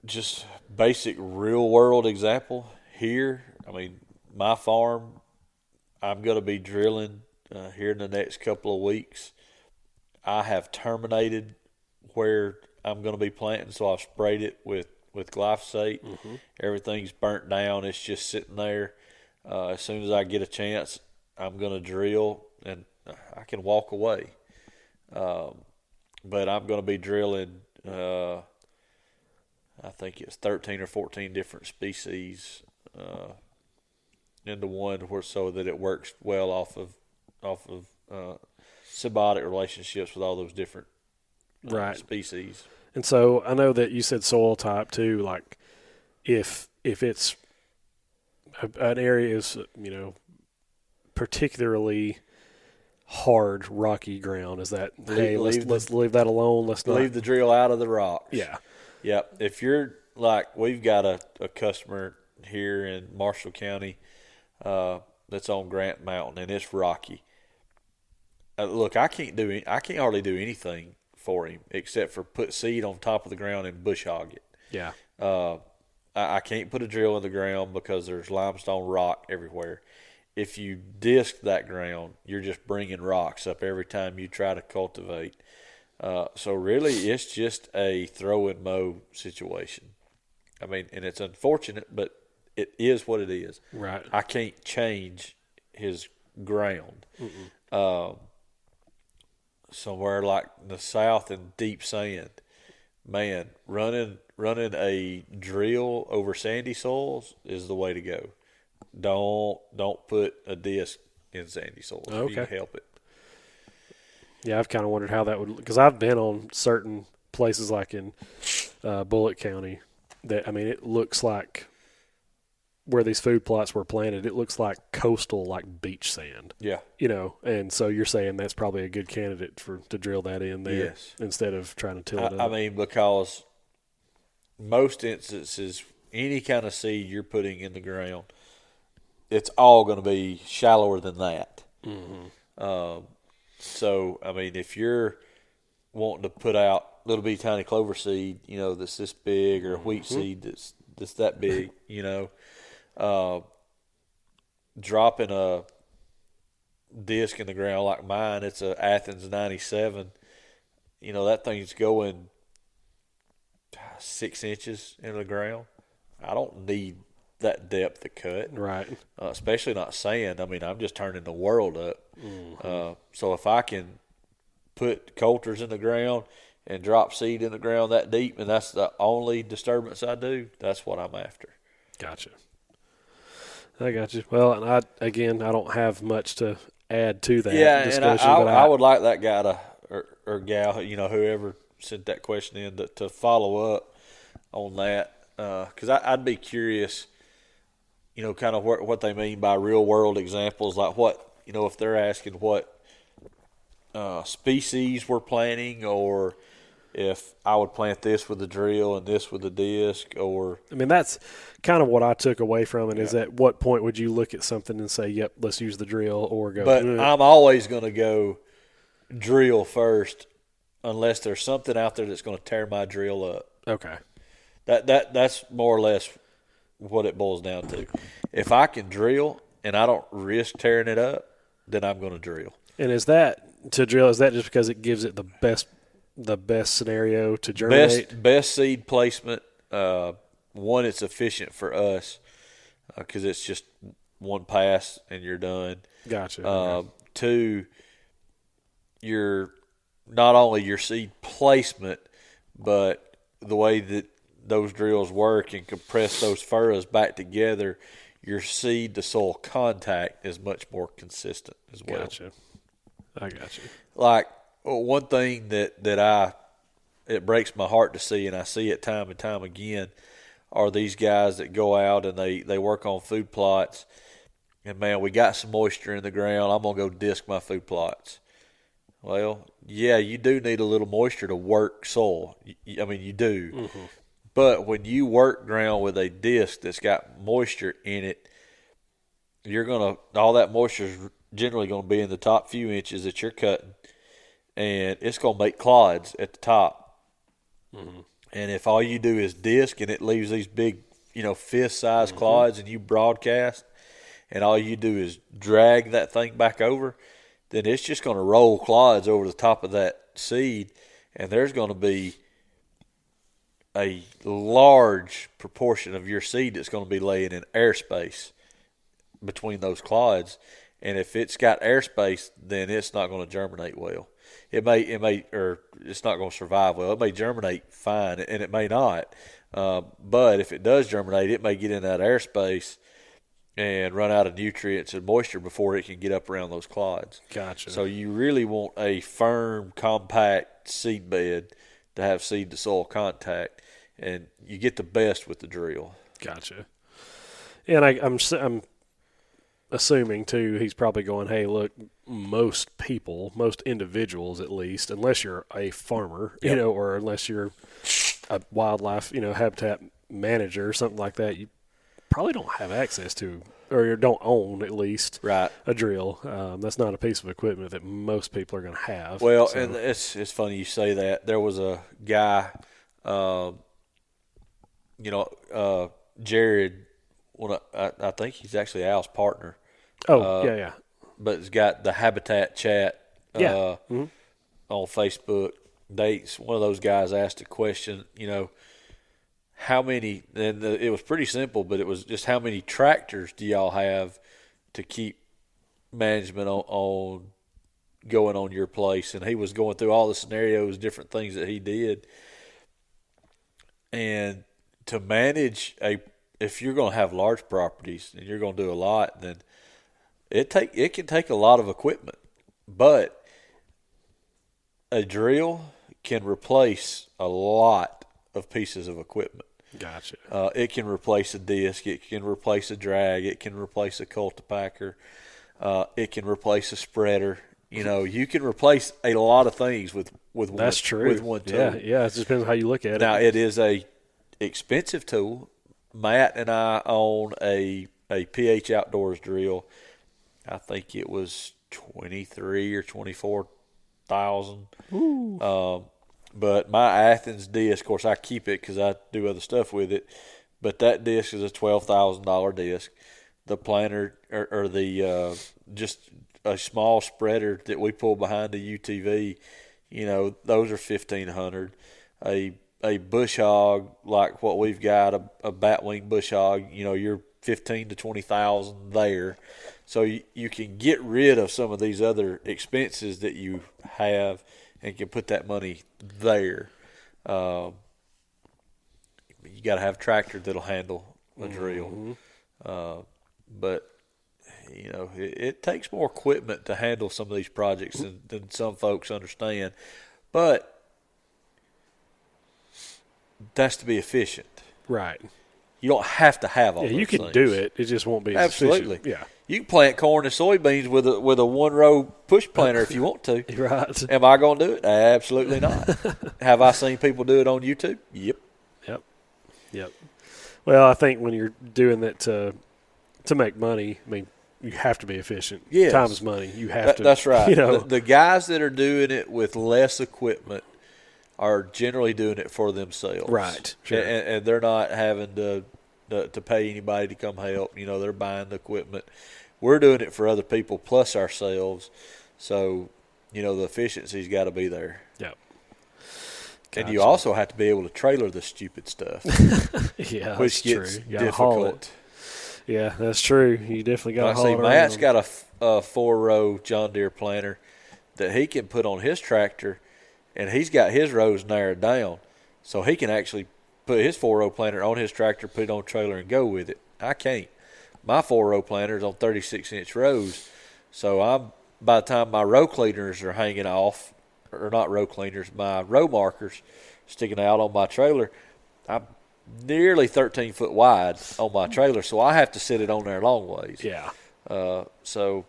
Just basic real world example here. My farm, I'm going to be drilling here in the next couple of weeks. I have terminated where I'm going to be planting, so I've sprayed it with glyphosate. Mm-hmm. Everything's burnt down. It's just sitting there. As soon as I get a chance, I'm going to drill, and I can walk away. But I'm going to be drilling, I think it's 13 or 14 different species into one so that it works well off of symbiotic relationships with all those different Right. species. And so I know that you said soil type too. Like if it's an area is particularly hard rocky ground, is that let's leave that alone? Let's not leave the drill out of the rocks. Yeah. Yep. If you're like, we've got a customer here in Marshall County that's on Grant Mountain, and it's rocky. Look, I can't hardly do anything for him except for put seed on top of the ground and bush hog it. Yeah. I can't put a drill in the ground because there's limestone rock everywhere. If you disc that ground, you're just bringing rocks up every time you try to cultivate. So really, it's just a throw and mow situation. I mean, and it's unfortunate, but it is what it is. Right. I can't change his ground. Somewhere like the south in deep sand, man, running a drill over sandy soils is the way to go. Don't put a disc in sandy soils if you can help it. Yeah, I've kind of wondered how that would, because I've been on certain places like in Bullitt County that, I mean, it looks like where these food plots were planted, it looks like coastal, like beach sand. Yeah. And so you're saying that's probably a good candidate to drill that in there. Yes. Instead of trying to till it up. I mean, because most instances, any kind of seed you're putting in the ground, it's all going to be shallower than that. Mm-hmm. So, I mean, if you're wanting to put out little bitty tiny clover seed, that's this big, or a wheat seed that's that big, dropping a disc in the ground like mine, it's a Athens 97. That thing's going 6 inches into the ground. I don't need that depth of cut, right? Especially not sand. I mean, I'm just turning the world up. Mm-hmm. So if I can put coulters in the ground and drop seed in the ground that deep, and that's the only disturbance I do, that's what I'm after. Gotcha. I got you. Well, and I don't have much to add to that discussion. And I would like that guy or gal, whoever sent that question in, to follow up on that, because I'd be curious, kind of what they mean by real world examples, like what, if they're asking what species we're planting, or if I would plant this with a drill and this with a disc, or I mean, that's kind of what I took away from it. Is at what point would you look at something and say, "Yep, let's use the drill," or go? But I'm always going to go drill first, unless there's something out there that's going to tear my drill up. Okay. That's more or less what it boils down to. If I can drill and I don't risk tearing it up, then I'm going to drill. And is that just because it gives it the best scenario to germinate? Best seed placement. One, it's efficient for us because it's just one pass and you're done. Gotcha. Okay. Two, you're not only your seed placement, but the way that those drills work and compress those furrows back together, your seed to soil contact is much more consistent as well. Gotcha. I got you. Like one thing that it breaks my heart to see, and I see it time and time again, are these guys that go out and they work on food plots, and man, we got some moisture in the ground, I'm gonna go disc my food plots. Well, yeah, you do need a little moisture to work soil. I mean, you do. Mm-hmm. But when you work ground with a disc that's got moisture in it, all that moisture is generally going to be in the top few inches that you're cutting, and it's going to make clods at the top. Mm-hmm. And if all you do is disc and it leaves these big, fist-sized mm-hmm. clods, and you broadcast, and all you do is drag that thing back over, then it's just going to roll clods over the top of that seed, and there's going to be a large proportion of your seed that's going to be laying in airspace between those clods. And if it's got airspace, then it's not going to germinate well. It may, or it's not going to survive well. It may germinate fine, and it may not. But if it does germinate, it may get in that airspace, and run out of nutrients and moisture before it can get up around those clods. Gotcha. So you really want a firm, compact seed bed to have seed to soil contact, and you get the best with the drill. Gotcha. And I'm assuming too, he's probably going, hey, look, most people, most individuals at least, unless you're a farmer, Yep. or unless you're a wildlife, habitat manager or something like that, you probably don't have access to, or you don't own at least, Right. a drill. That's not a piece of equipment that most people are going to have. Well, So, and it's funny you say that. There was a guy, Jared. I think he's actually Al's partner, yeah. but he's got the Habitat chat Yeah. on Facebook. One of those guys asked a question. How many? And it was pretty simple, but it was just how many tractors do y'all have to keep management on going on your place? And he was going through all the scenarios, different things that he did, and to manage if you're going to have large properties and you're going to do a lot, then it can take a lot of equipment, but a drill can replace a lot of pieces of equipment. Gotcha. It can replace a disc. It can replace a drag. It can replace a cultipacker. It can replace a spreader. You can replace a lot of things with That's true. with one tool. Yeah. It just depends on how you look at Now, it. it is a expensive tool. Matt and I own a PH Outdoors drill. I think it was $23,000 or $24,000. But my Athens disc, of course, I keep it because I do other stuff with it. But that disc is a $12,000 disc. The planter or the just a small spreader that we pull behind the UTV, those are $1,500. A bush hog like what we've got, a batwing bush hog, you're $15,000 to $20,000 there. So you can get rid of some of these other expenses that you have and can put that money there. You got to have a tractor that'll handle a drill. But it takes more equipment to handle some of these projects than some folks understand. But that's to be efficient. Right. You don't have to have all those Yeah, you can things. do it. It just won't be as Absolutely. efficient. Yeah. You can plant corn and soybeans with a one-row push planter if you want to. Right. Am I going to do it? Absolutely not. Have I seen people do it on YouTube? Yep. Yep. Well, I think when you're doing that to make money, I mean, you have to be efficient. Yes. Time is money. You have to. That's right. You The guys that are doing it with less equipment are generally doing it for themselves. Right. Sure. And they're not having to pay anybody to come help. They're buying the equipment. We're doing it for other people plus ourselves. So, the efficiency's got to be there. Yep. And you also have to be able to trailer the stupid stuff, Yeah, which that's gets true. You gotta haul it. difficult. Yeah, that's true. You definitely got to Like I haul say, it Matt's around. got a 4-row John Deere planter that he can put on his tractor, and he's got his rows narrowed down, so he can actually put his 4-row planter on his tractor, put it on a trailer, and go with it. I can't. My 4-row planter is on 36-inch rows, so by the time my row cleaners are hanging off, or not row cleaners, my row markers sticking out on my trailer, I'm nearly 13 foot wide on my trailer, so I have to sit it on there a long ways. Yeah. So,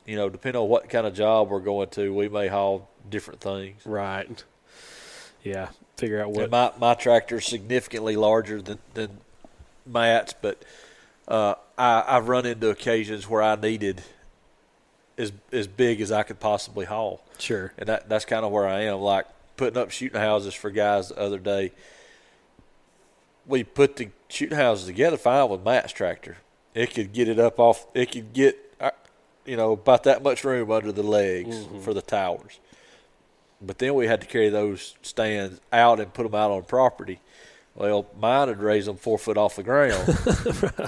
depending on what kind of job we're going to, we may haul different things. Right. Yeah. Figure out what. And my tractor is significantly larger than Matt's, but I've run into occasions where I needed as big as I could possibly haul. Sure. And that's kind of where I am. Like putting up shooting houses for guys the other day. We put the shooting houses together fine with Matt's tractor. It could get it up off. It could get about that much room under the legs for the towers. But then we had to carry those stands out and put them out on property. Well, mine would raise them 4 foot off the ground,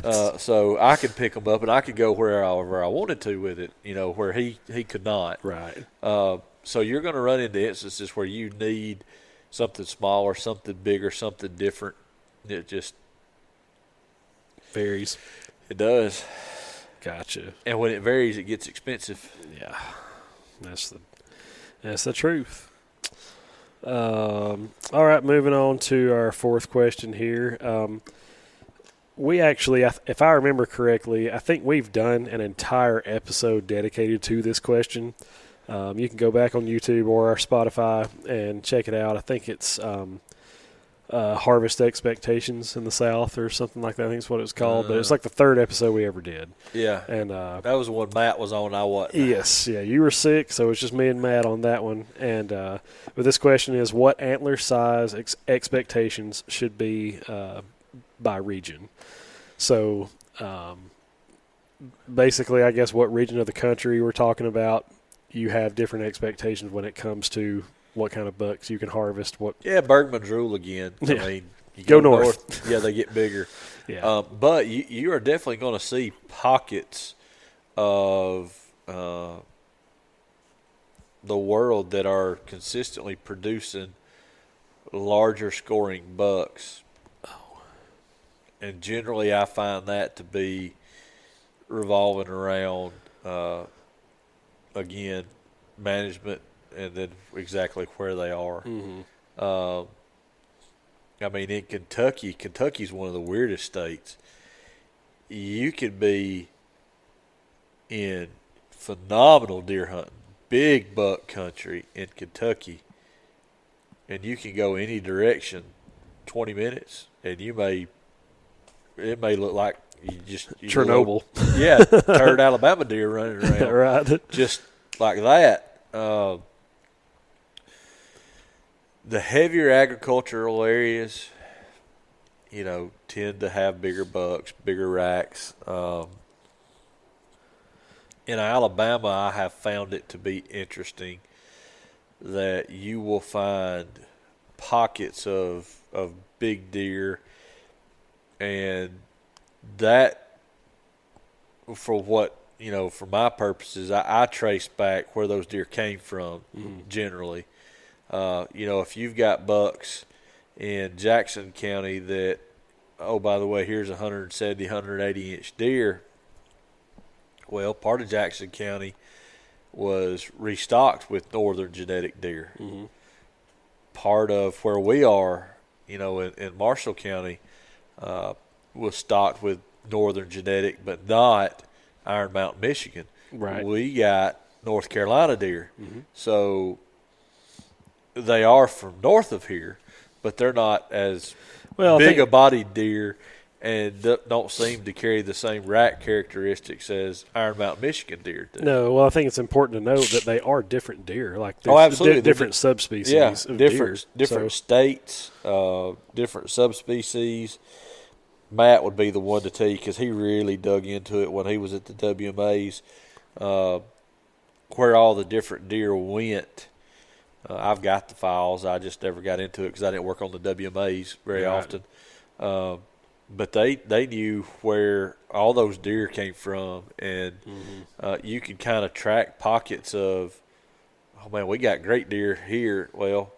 right. So I could pick them up and I could go wherever I wanted to with it. Where he could not. Right. So you're going to run into instances where you need something smaller, something bigger, something different. It just varies. It does. Gotcha. And when it varies, it gets expensive. Yeah, that's the truth. All right, moving on to our fourth question here. We actually, if I remember correctly, I think we've done an entire episode dedicated to this question. You can go back on YouTube or our Spotify and check it out. I think it's Harvest Expectations in the South or something like that. I think it's what it was called. But it's like the third episode we ever did. Yeah. And that was the one Matt was on. I wasn't. Yes. Yeah, you were sick, so it was just me and Matt on that one. And but this question is, what antler size expectations should be by region? So basically, I guess what region of the country we're talking about, you have different expectations when it comes to what kind of bucks you can harvest. Yeah, Bergman's rule again. Yeah. I mean, you Go north. Yeah, they get bigger. Yeah. But you are definitely going to see pockets of the world that are consistently producing larger scoring bucks. And generally I find that to be revolving around, again, management and then exactly where they are. Mm-hmm. I mean, in Kentucky's one of the weirdest states. You could be in phenomenal deer hunting, big buck country in Kentucky, and you can go any direction 20 minutes, and it may look like Chernobyl. Third Alabama deer running around. Right. Just like that. The heavier agricultural areas, tend to have bigger bucks, bigger racks. In Alabama, I have found it to be interesting that you will find pockets of big deer, and that, for what, for my purposes, I trace back where those deer came from generally. If you've got bucks in Jackson County that, oh, by the way, here's 170, 180-inch deer. Well, part of Jackson County was restocked with northern genetic deer. Mm-hmm. Part of where we are, in Marshall County, was stocked with northern genetic, but not Iron Mountain, Michigan. Right. We got North Carolina deer. Mm-hmm. So they are from north of here, but they're not as big a bodied deer and don't seem to carry the same rack characteristics as Iron Mountain, Michigan deer do. No, well, I think it's important to note that they are different deer. Like, there's absolutely. Different subspecies of different deer. States, different subspecies. Matt would be the one to tell you because he really dug into it when he was at the WMAs, where all the different deer went. I've got the files. I just never got into it because I didn't work on the WMAs very often. But they knew where all those deer came from, and you could kind of track pockets of, oh, man, we got great deer here. Well,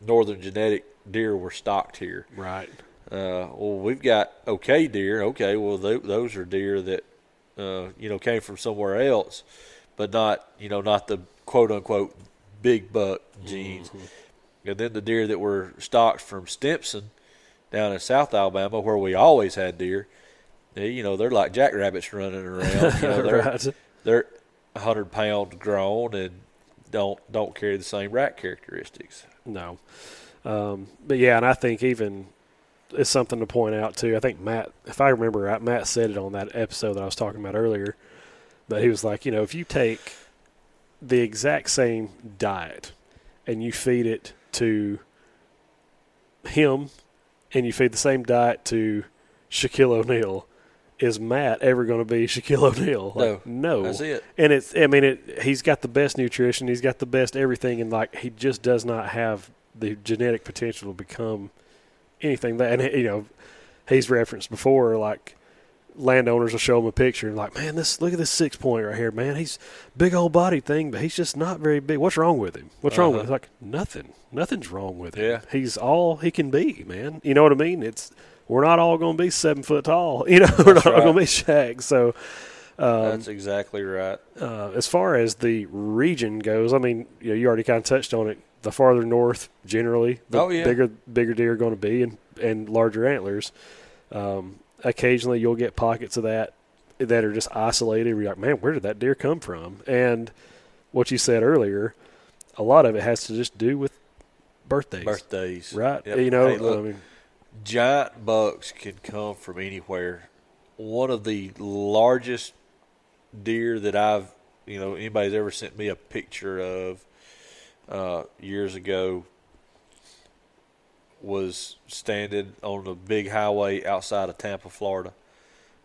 northern genetic deer were stocked here. Right. Well, we've got okay deer. Okay, well, those are deer that, came from somewhere else, but not the quote-unquote big buck genes. Mm-hmm. And then the deer that were stocked from Stimson down in South Alabama, where we always had deer, they're like jackrabbits running around. They're 100 pounds grown and don't carry the same rack characteristics. No. But yeah, and I think even it's something to point out too. I think Matt, if I remember right, Matt said it on that episode that I was talking about earlier, but he was like, if you take the exact same diet and you feed it to him and you feed the same diet to Shaquille O'Neal, is Matt ever going to be Shaquille O'Neal? Like, no. That's it. And he's got the best nutrition, he's got the best everything, and he just does not have the genetic potential to become anything that. And he's referenced before, like, landowners will show him a picture and like, man, look at this 6 point right here, man. He's big old body thing, but he's just not very big. What's wrong with him? What's wrong with him? Like, nothing's wrong with him. Yeah. He's all he can be, man. You know what I mean? We're not all going to be 7 foot tall. We're not all going to be Shaq. So, That's exactly right. As far as the region goes, I mean, you already kind of touched on it. The farther north, generally, the bigger deer are going to be and larger antlers. Occasionally, you'll get pockets of that are just isolated. Where you're like, man, where did that deer come from? And what you said earlier, a lot of it has to just do with birthdays. Right? Yep. You know, hey, look, I mean, giant bucks can come from anywhere. One of the largest deer that anybody's ever sent me a picture of years ago was standing on the big highway outside of Tampa, Florida.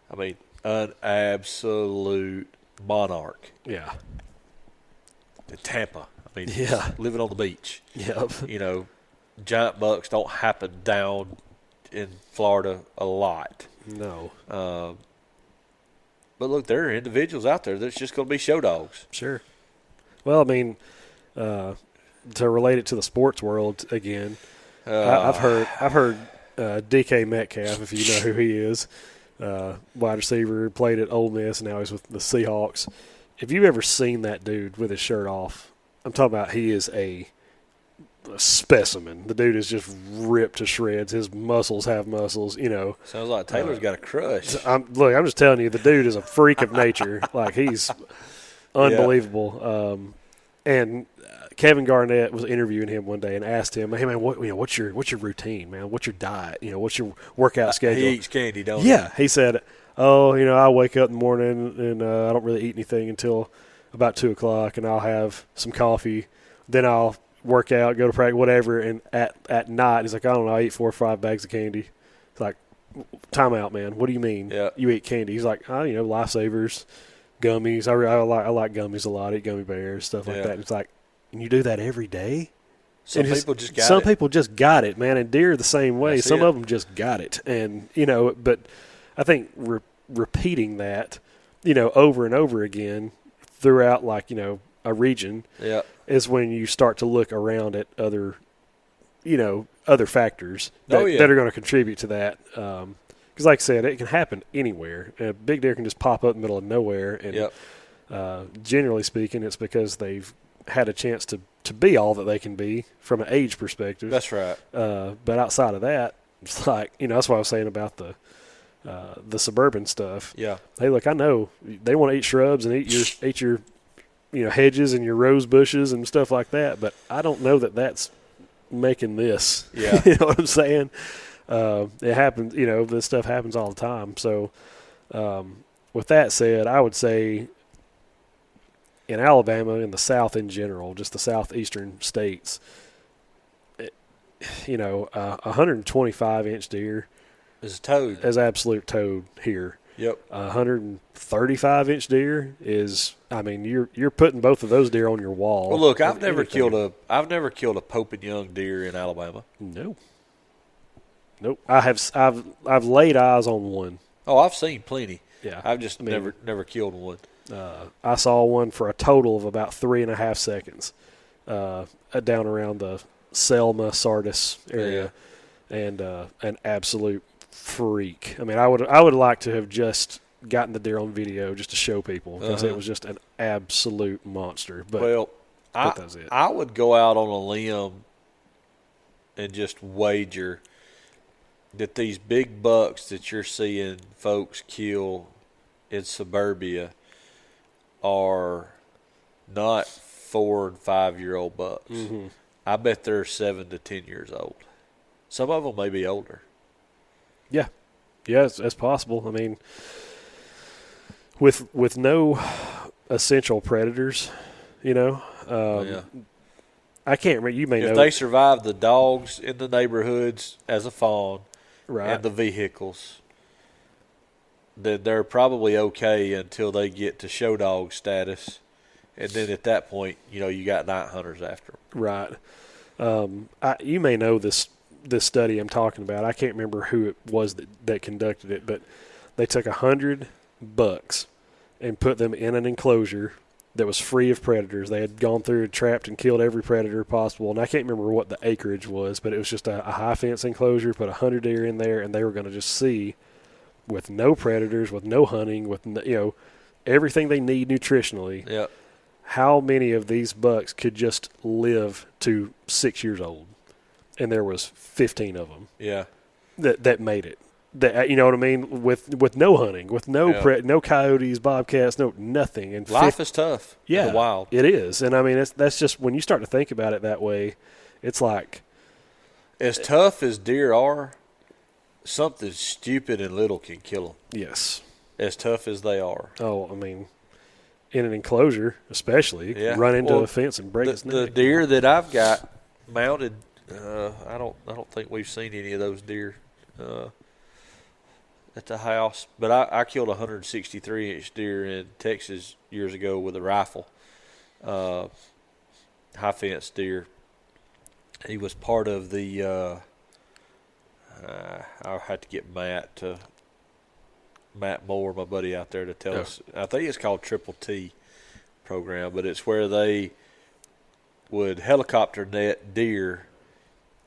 I mean, an absolute monarch. Yeah. In Tampa. I mean, living on the beach. Yep. You know, giant bucks don't happen down in Florida a lot. No. But look, there are individuals out there that's just going to be show dogs. Sure. Well, I mean, to relate it to the sports world again, I've heard DK Metcalf, if you know who he is, wide receiver, played at Ole Miss, and now he's with the Seahawks. If you've ever seen that dude with his shirt off, I'm talking about he is a specimen. The dude is just ripped to shreds. His muscles have muscles, you know. Sounds like Taylor's got a crush. I'm just telling you, the dude is a freak of nature. Like, he's unbelievable. And Kevin Garnett was interviewing him one day and asked him, "Hey man, what's your routine, man? What's your diet? What's your workout schedule?" He eats candy, don't he? Yeah, he said, "Oh, I wake up in the morning and I don't really eat anything until about 2:00, and I'll have some coffee. Then I'll work out, go to practice, whatever. And at night, he's like, I don't know, I eat 4 or 5 bags of candy." It's like, time out, man. What do you mean you eat candy? He's like, Lifesavers, gummies. I like gummies a lot. I eat gummy bears, stuff like that. And it's like, and you do that every day? Some people just got it. Some people just got it, man. And deer the same way. That's some it. of them just got it. And, but I think repeating that, over and over again throughout, like, a region is when you start to look around at other factors that are going to contribute to that. Because, like I said, it can happen anywhere. A big deer can just pop up in the middle of nowhere. And generally speaking, it's because they've had a chance to be all that they can be from an age perspective. That's right. But outside of that, it's like, that's what I was saying about the suburban stuff. Yeah. Hey, look, I know they want to eat shrubs and eat your hedges and your rose bushes and stuff like that, but I don't know that that's making this. Yeah. You know what I'm saying? It happens, this stuff happens all the time. So, with that said, I would say in Alabama, in the South in general, just the southeastern states, 125-inch deer is a toad. Is absolute toad here. Yep. 135-inch deer is, you're putting both of those deer on your wall. Well, look, I've never killed a Pope and Young deer in Alabama. No. Nope. I've laid eyes on one. Oh, I've seen plenty. Yeah. I've just never killed one. I saw one for a total of about 3.5 seconds, down around the Selma, Sardis area, and an absolute freak. I would like to have just gotten the deer on video just to show people, because it was just an absolute monster. But that was it. I would go out on a limb and just wager that these big bucks that you're seeing folks kill in suburbia are not 4 and 5 year old bucks. Mm-hmm. I bet they're 7 to 10 years old. Some of them may be older. Yeah, that's possible. With no essential predators, I can't remember. You may know if they survive the dogs in the neighborhoods as a fawn, right, and the vehicles, then they're probably okay until they get to show dog status, and then at that point, you got night hunters after them. Right. You may know this study I'm talking about. I can't remember who it was that conducted it, but they took 100 bucks and put them in an enclosure that was free of predators. They had gone through and trapped and killed every predator possible, and I can't remember what the acreage was, but it was just a high fence enclosure, put 100 deer in there, and they were going to just see, with no predators, with no hunting, with everything they need nutritionally. Yeah. How many of these bucks could just live to 6 years old? And there was 15 of them. Yeah. That made it. That, you know what I mean? With no hunting, with no no coyotes, bobcats, no nothing. And life is tough. Yeah, in the wild. It is. And I mean, that's just when you start to think about it that way, it's like as tough as deer are, something stupid and little can kill them. Yes. As tough as they are. Oh, I mean, in an enclosure, especially, run into a fence and break its neck. The deer that I've got mounted, I don't think we've seen any of those deer at the house. But I killed a 163-inch deer in Texas years ago with a rifle, high fence deer. He was part of the. I'll have to get Matt Moore, my buddy out there, to tell us. I think it's called Triple T program, but it's where they would helicopter net deer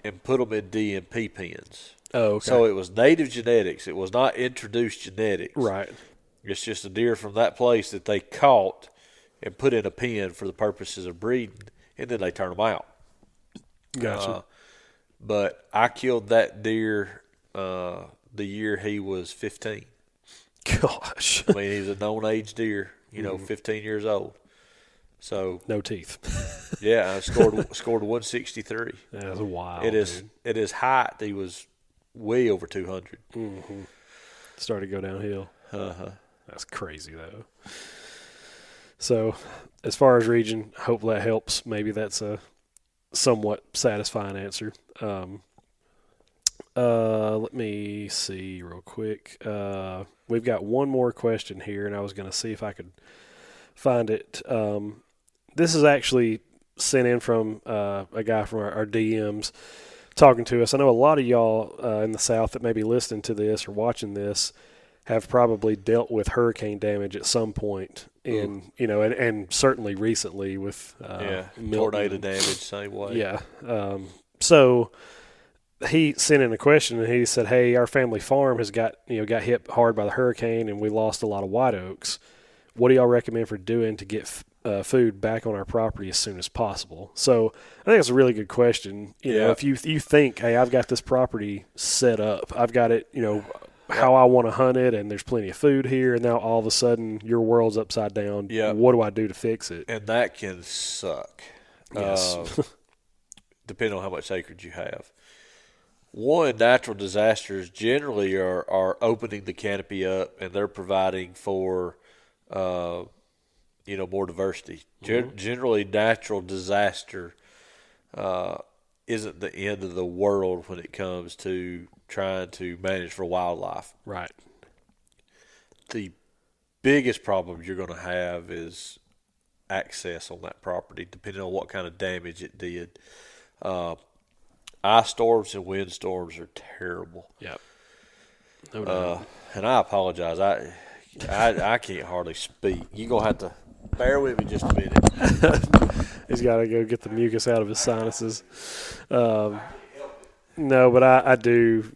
and put them in DMP pens. Oh, okay. So it was native genetics. It was not introduced genetics. Right. It's just a deer from that place that they caught and put in a pen for the purposes of breeding, and then they turn them out. Gotcha. But I killed that deer the year he was 15. Gosh. I mean, he was a known age deer, 15 years old. So no teeth. Yeah, I scored 163. That's wild. At his height, he was way over 200. Mm-hmm. Started to go downhill. Uh-huh. That's crazy, though. So, as far as region, hope that helps. Maybe that's a somewhat satisfying answer. Let me see real quick. We've got one more question here, and I was going to see if I could find it. This is actually sent in from a guy from our DMs talking to us. I know a lot of y'all in the South that may be listening to this or watching this have probably dealt with hurricane damage at some point and certainly recently with tornado damage, same way. Yeah. So he sent in a question, and he said, "Hey, our family farm has got hit hard by the hurricane, and we lost a lot of white oaks. What do y'all recommend for doing to get food back on our property as soon as possible?" So I think that's a really good question. You know, if you think, hey, I've got this property set up, I've got it, how I want to hunt it, and there's plenty of food here, and now all of a sudden your world's upside down. Yeah. What do I do to fix it? And that can suck. Yes. Depending on how much acreage you have. One, natural disasters generally are opening the canopy up, and they're providing for more diversity. Mm-hmm. Generally, natural disaster isn't the end of the world when it comes to trying to manage for wildlife. Right. The biggest problem you're going to have is access on that property, depending on what kind of damage it did. Ice storms and wind storms are terrible. Yep. No doubt. And I apologize. I can't hardly speak. You're going to have to bear with me just a minute. He's got to go get the mucus out of his sinuses. No, but I do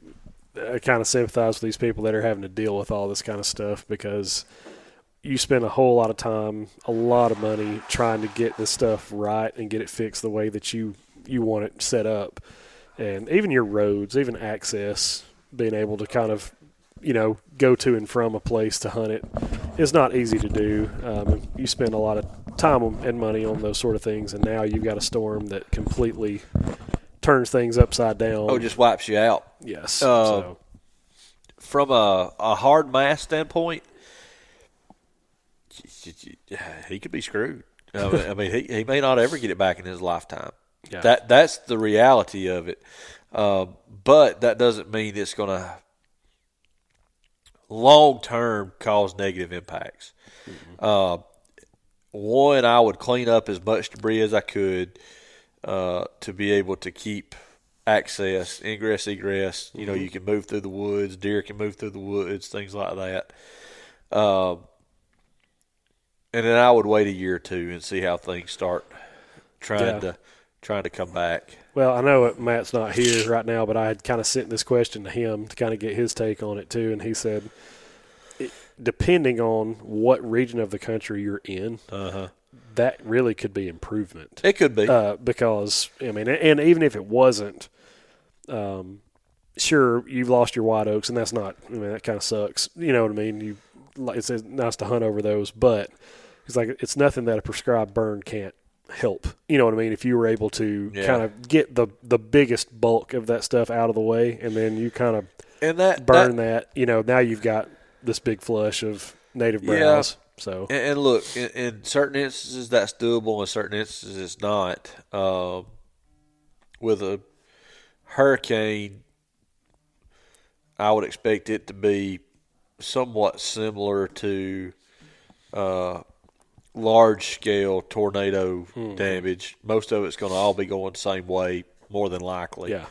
kind of sympathize with these people that are having to deal with all this kind of stuff, because you spend a whole lot of time, a lot of money trying to get this stuff right and get it fixed the way that you want it set up. And even your roads, even access, being able to kind of, go to and from a place to hunt it is not easy to do. You spend a lot of time and money on those sort of things, and now you've got a storm that completely turns things upside down. Oh, just wipes you out. Yes. From a hard mass standpoint, he could be screwed. I mean, he may not ever get it back in his lifetime. Yeah. That's the reality of it. But that doesn't mean it's going to long term cause negative impacts. Mm-hmm. One, I would clean up as much debris as I could to be able to keep access, ingress, egress. Mm-hmm. You can move through the woods, deer can move through the woods, things like that. And then I would wait a year or two and see how things start trying to come back. Well, I know Matt's not here right now, but I had kind of sent this question to him to kind of get his take on it too, and he said, depending on what region of the country you're in, that really could be improvement. It could be. Because, I mean, and even if it wasn't, sure, you've lost your white oaks, and that's not, I mean, that kind of sucks. You know what I mean? It's nice to hunt over those, but it's like it's nothing that a prescribed burn can't help. You know what I mean? If you were able to kind of get the biggest bulk of that stuff out of the way, and then you kind of burn that, you know, now you've got this big flush of native browse. So and look, in certain instances that's doable, in certain instances it's not. With a hurricane, I would expect it to be somewhat similar to large-scale tornado damage. Most of it's going to all be going the same way, more than likely. Yeah.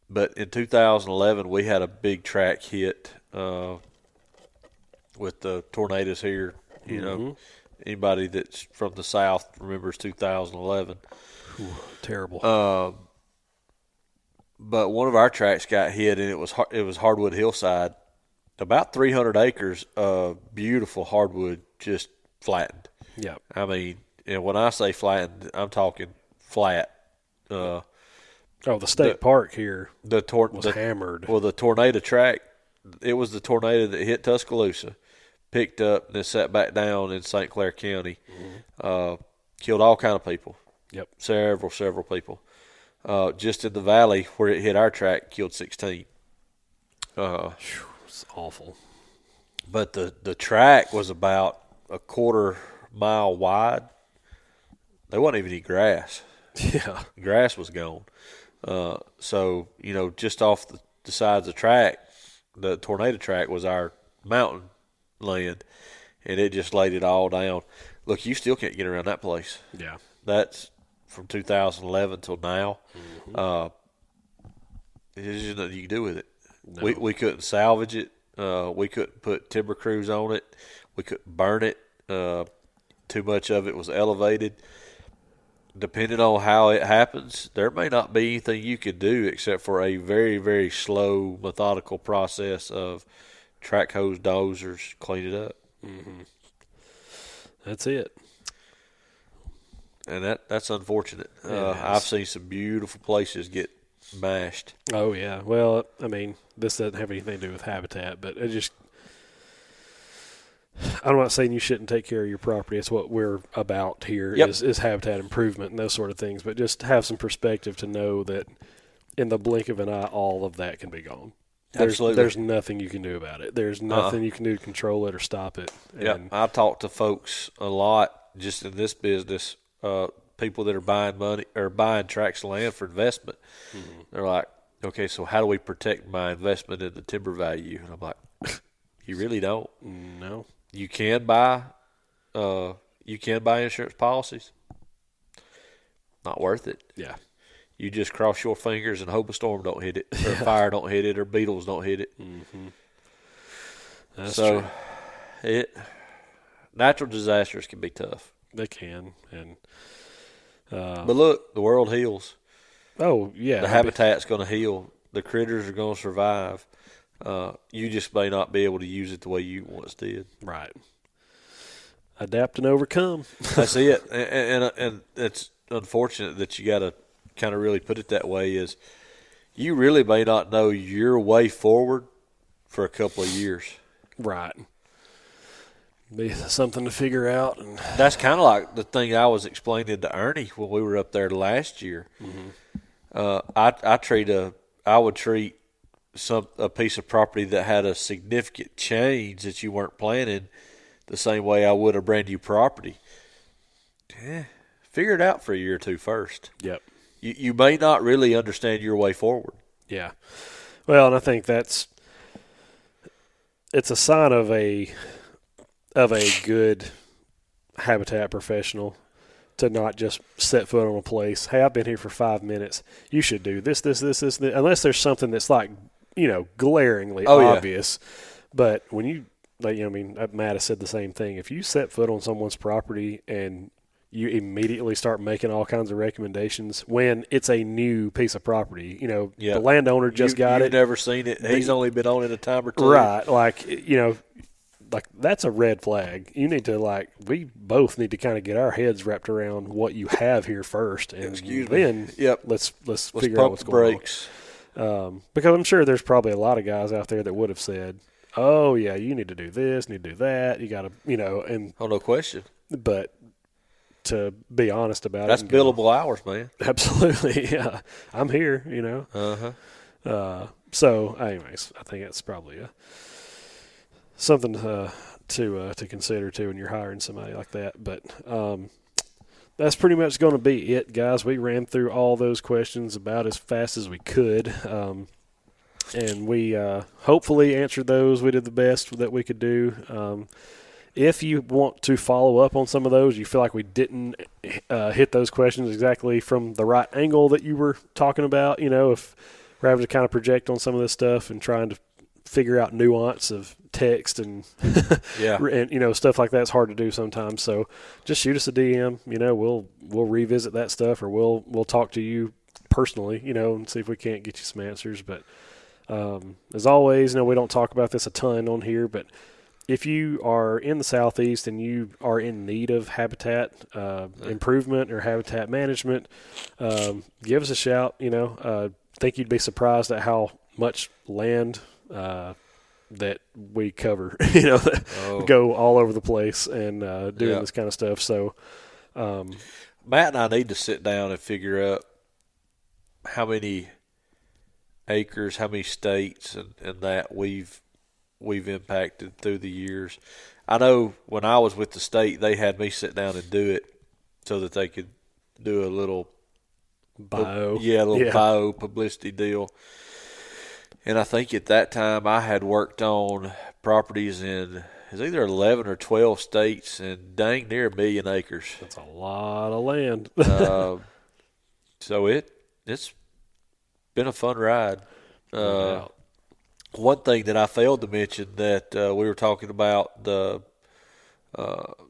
But in 2011, we had a big track hit with the tornadoes here. You know, anybody that's from the South remembers 2011. Ooh, terrible. But one of our tracks got hit, and it was hardwood hillside. About 300 acres of beautiful hardwood just flattened. Yeah. I mean, and when I say flattened, I'm talking flat. The state park here was hammered. Well, the tornado track, it was the tornado that hit Tuscaloosa, picked up, and then sat back down in St. Clair County. Killed all kind of people. Yep. Several people. Just in the valley where it hit our track, killed 16. It's awful. But the track was about a quarter mile wide. There wasn't even any grass. Yeah. Grass was gone. So, you know, just off the sides of the track, the tornado track was our mountain land, and it just laid it all down. Look, you still can't get around that place. Yeah. That's from 2011 till now. There's just nothing you can do with it. No. We couldn't salvage it. We couldn't put timber crews on it. We couldn't burn it. Too much of it was elevated. Depending on how it happens, there may not be anything you could do except for a very, very slow, methodical process of track hose, dozers, clean it up. That's it. And that's unfortunate. I've seen some beautiful places get mashed. Oh, yeah. Well, I mean, this doesn't have anything to do with habitat, but it just – I'm not saying you shouldn't take care of your property. It's what we're about here is habitat improvement and those sort of things. But just have some perspective to know that in the blink of an eye, all of that can be gone. Absolutely. There's nothing you can do about it. There's nothing you can do to control it or stop it. Yeah, I talk to folks a lot just in this business, people that are buying money or buying tracts of land for investment. They're like, okay, so how do we protect my investment in the timber value? And I'm like, you really don't. No. You can buy insurance policies. Not worth it. Yeah. You just cross your fingers and hope a storm don't hit it, or fire don't hit it, or beetles don't hit it. That's true. Natural disasters can be tough. They can, and but look, the world heals. Oh yeah, the habitat's going to heal. The critters are going to survive. You just may not be able to use it the way you once did. Right. Adapt and overcome. That's it. And it's unfortunate that you got to kind of really put it that way. Is you really may not know your way forward for a couple of years. Right. Be something to figure out. And that's kind of like the thing I was explaining to Ernie when we were up there last year. I would treat a piece of property that had a significant change that you weren't planning the same way I would a brand new property. Figure it out for a year or two first. Yep. You may not really understand your way forward. Yeah. Well, and I think it's a sign of a good habitat professional to not just set foot on a place. Hey, I've been here for 5 minutes. You should do this, unless there's something that's like, glaringly obvious. Yeah. But when Matt has said the same thing. If you set foot on someone's property and you immediately start making all kinds of recommendations when it's a new piece of property. You know, the landowner just got it. You've never seen it. He's only been on it a time or two. Right. Like, you know, like that's a red flag. You need to we both need to kind of get our heads wrapped around what you have here first, and then let's figure out what's going on. Because I'm sure there's probably a lot of guys out there that would have said, "Oh yeah, you need to do this, need to do that. You got to, you know," and no question. But to be honest about that's it, that's billable hours, man. Absolutely, yeah. I'm here, you know. So, anyways, I think that's probably something to consider too when you're hiring somebody like that. But that's pretty much going to be it, guys. We ran through all those questions about as fast as we could, and we hopefully answered those. We did the best that we could do. If you want to follow up on some of those, you feel like we didn't hit those questions exactly from the right angle that you were talking about, you know, if we're having to kind of project on some of this stuff and trying to figure out nuance of text and and you know, stuff like that's hard to do sometimes. So just shoot us a DM. You know, we'll revisit that stuff, or we'll talk to you personally, you know, and see if we can't get you some answers. But as always, you know, we don't talk about this a ton on here, but if you are in the Southeast and you are in need of habitat improvement or habitat management, give us a shout. You know, think you'd be surprised at how much land that we cover, you know, go all over the place and doing this kind of stuff. So Matt and I need to sit down and figure out how many acres, how many states and that we've impacted through the years. I know when I was with the state, they had me sit down and do it so that they could do a little bio publicity deal. And I think at that time I had worked on properties in either 11 or 12 states and dang near 1 million acres. That's a lot of land. So it's been a fun ride. One thing that I failed to mention that we were talking about the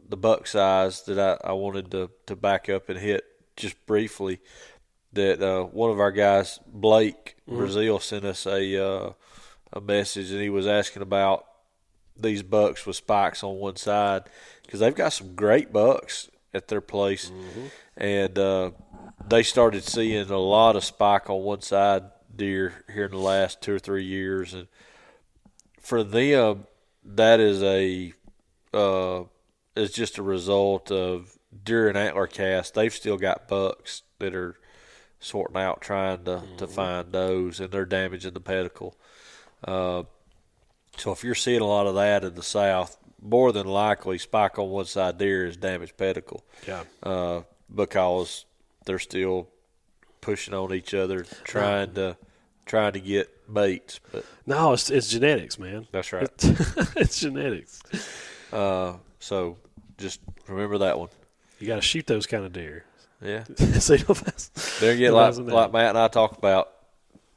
buck size that I wanted to back up and hit just briefly, that one of our guys, Blake Brazil, sent us a message, and he was asking about these bucks with spikes on one side, because they've got some great bucks at their place, and they started seeing a lot of spike on one side deer here in the last 2 or 3 years, and for them, that is is just a result of during antler cast. They've still got bucks that are sorting out, trying to find does, and they're damaging the pedicle. So if you're seeing a lot of that in the South, more than likely spike on one side deer is damaged pedicle. Yeah. Because they're still pushing on each other, trying to get mates. But no, it's genetics, man. That's right. It's genetics. So just remember that one. You got to shoot those kind of deer. Yeah. So you don't There again, like Matt and I talked about,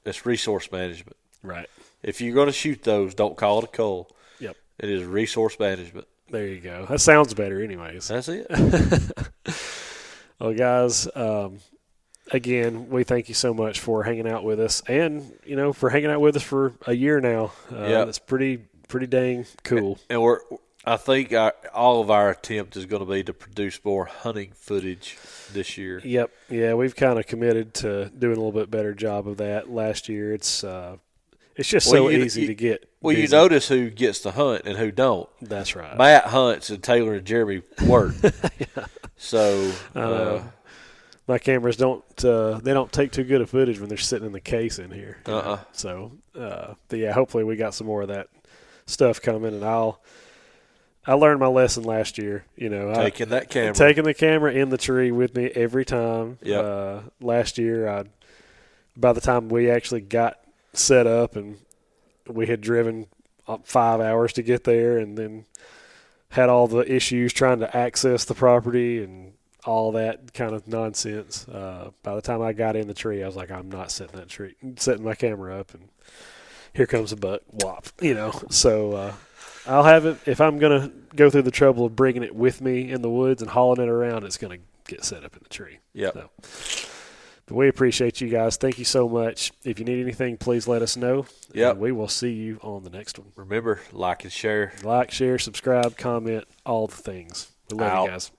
it's resource management. Right. If you're going to shoot those, don't call it a cull. Yep. It is resource management. There you go. That sounds better anyways. That's it. Well, guys, again, we thank you so much for hanging out with us, and, you know, for hanging out with us for a year now. That's pretty dang cool. And I think all of our attempt is going to be to produce more hunting footage this year. Yep. Yeah, we've kind of committed to doing a little bit better job of that last year. It's just so easy to get. Well, busy. You notice who gets to hunt and who don't. That's right. Matt hunts and Taylor and Jeremy work. Yeah. So my cameras don't take too good of footage when they're sitting in the case in here. So, but yeah, hopefully we got some more of that stuff coming, and I learned my lesson last year. You know, taking the camera in the tree with me every time. Yep. Last year, by the time we actually got set up, and we had driven 5 hours to get there, and then had all the issues trying to access the property and all that kind of nonsense. By the time I got in the tree, I was like, I'm not setting my camera up, and here comes a buck. Whop. You know, so I'll have it. If I'm going to go through the trouble of bringing it with me in the woods and hauling it around, it's going to get set up in the tree. Yep. So, but we appreciate you guys. Thank you so much. If you need anything, please let us know. Yep. And we will see you on the next one. Remember, like and share. Like, share, subscribe, comment, all the things. We love you guys.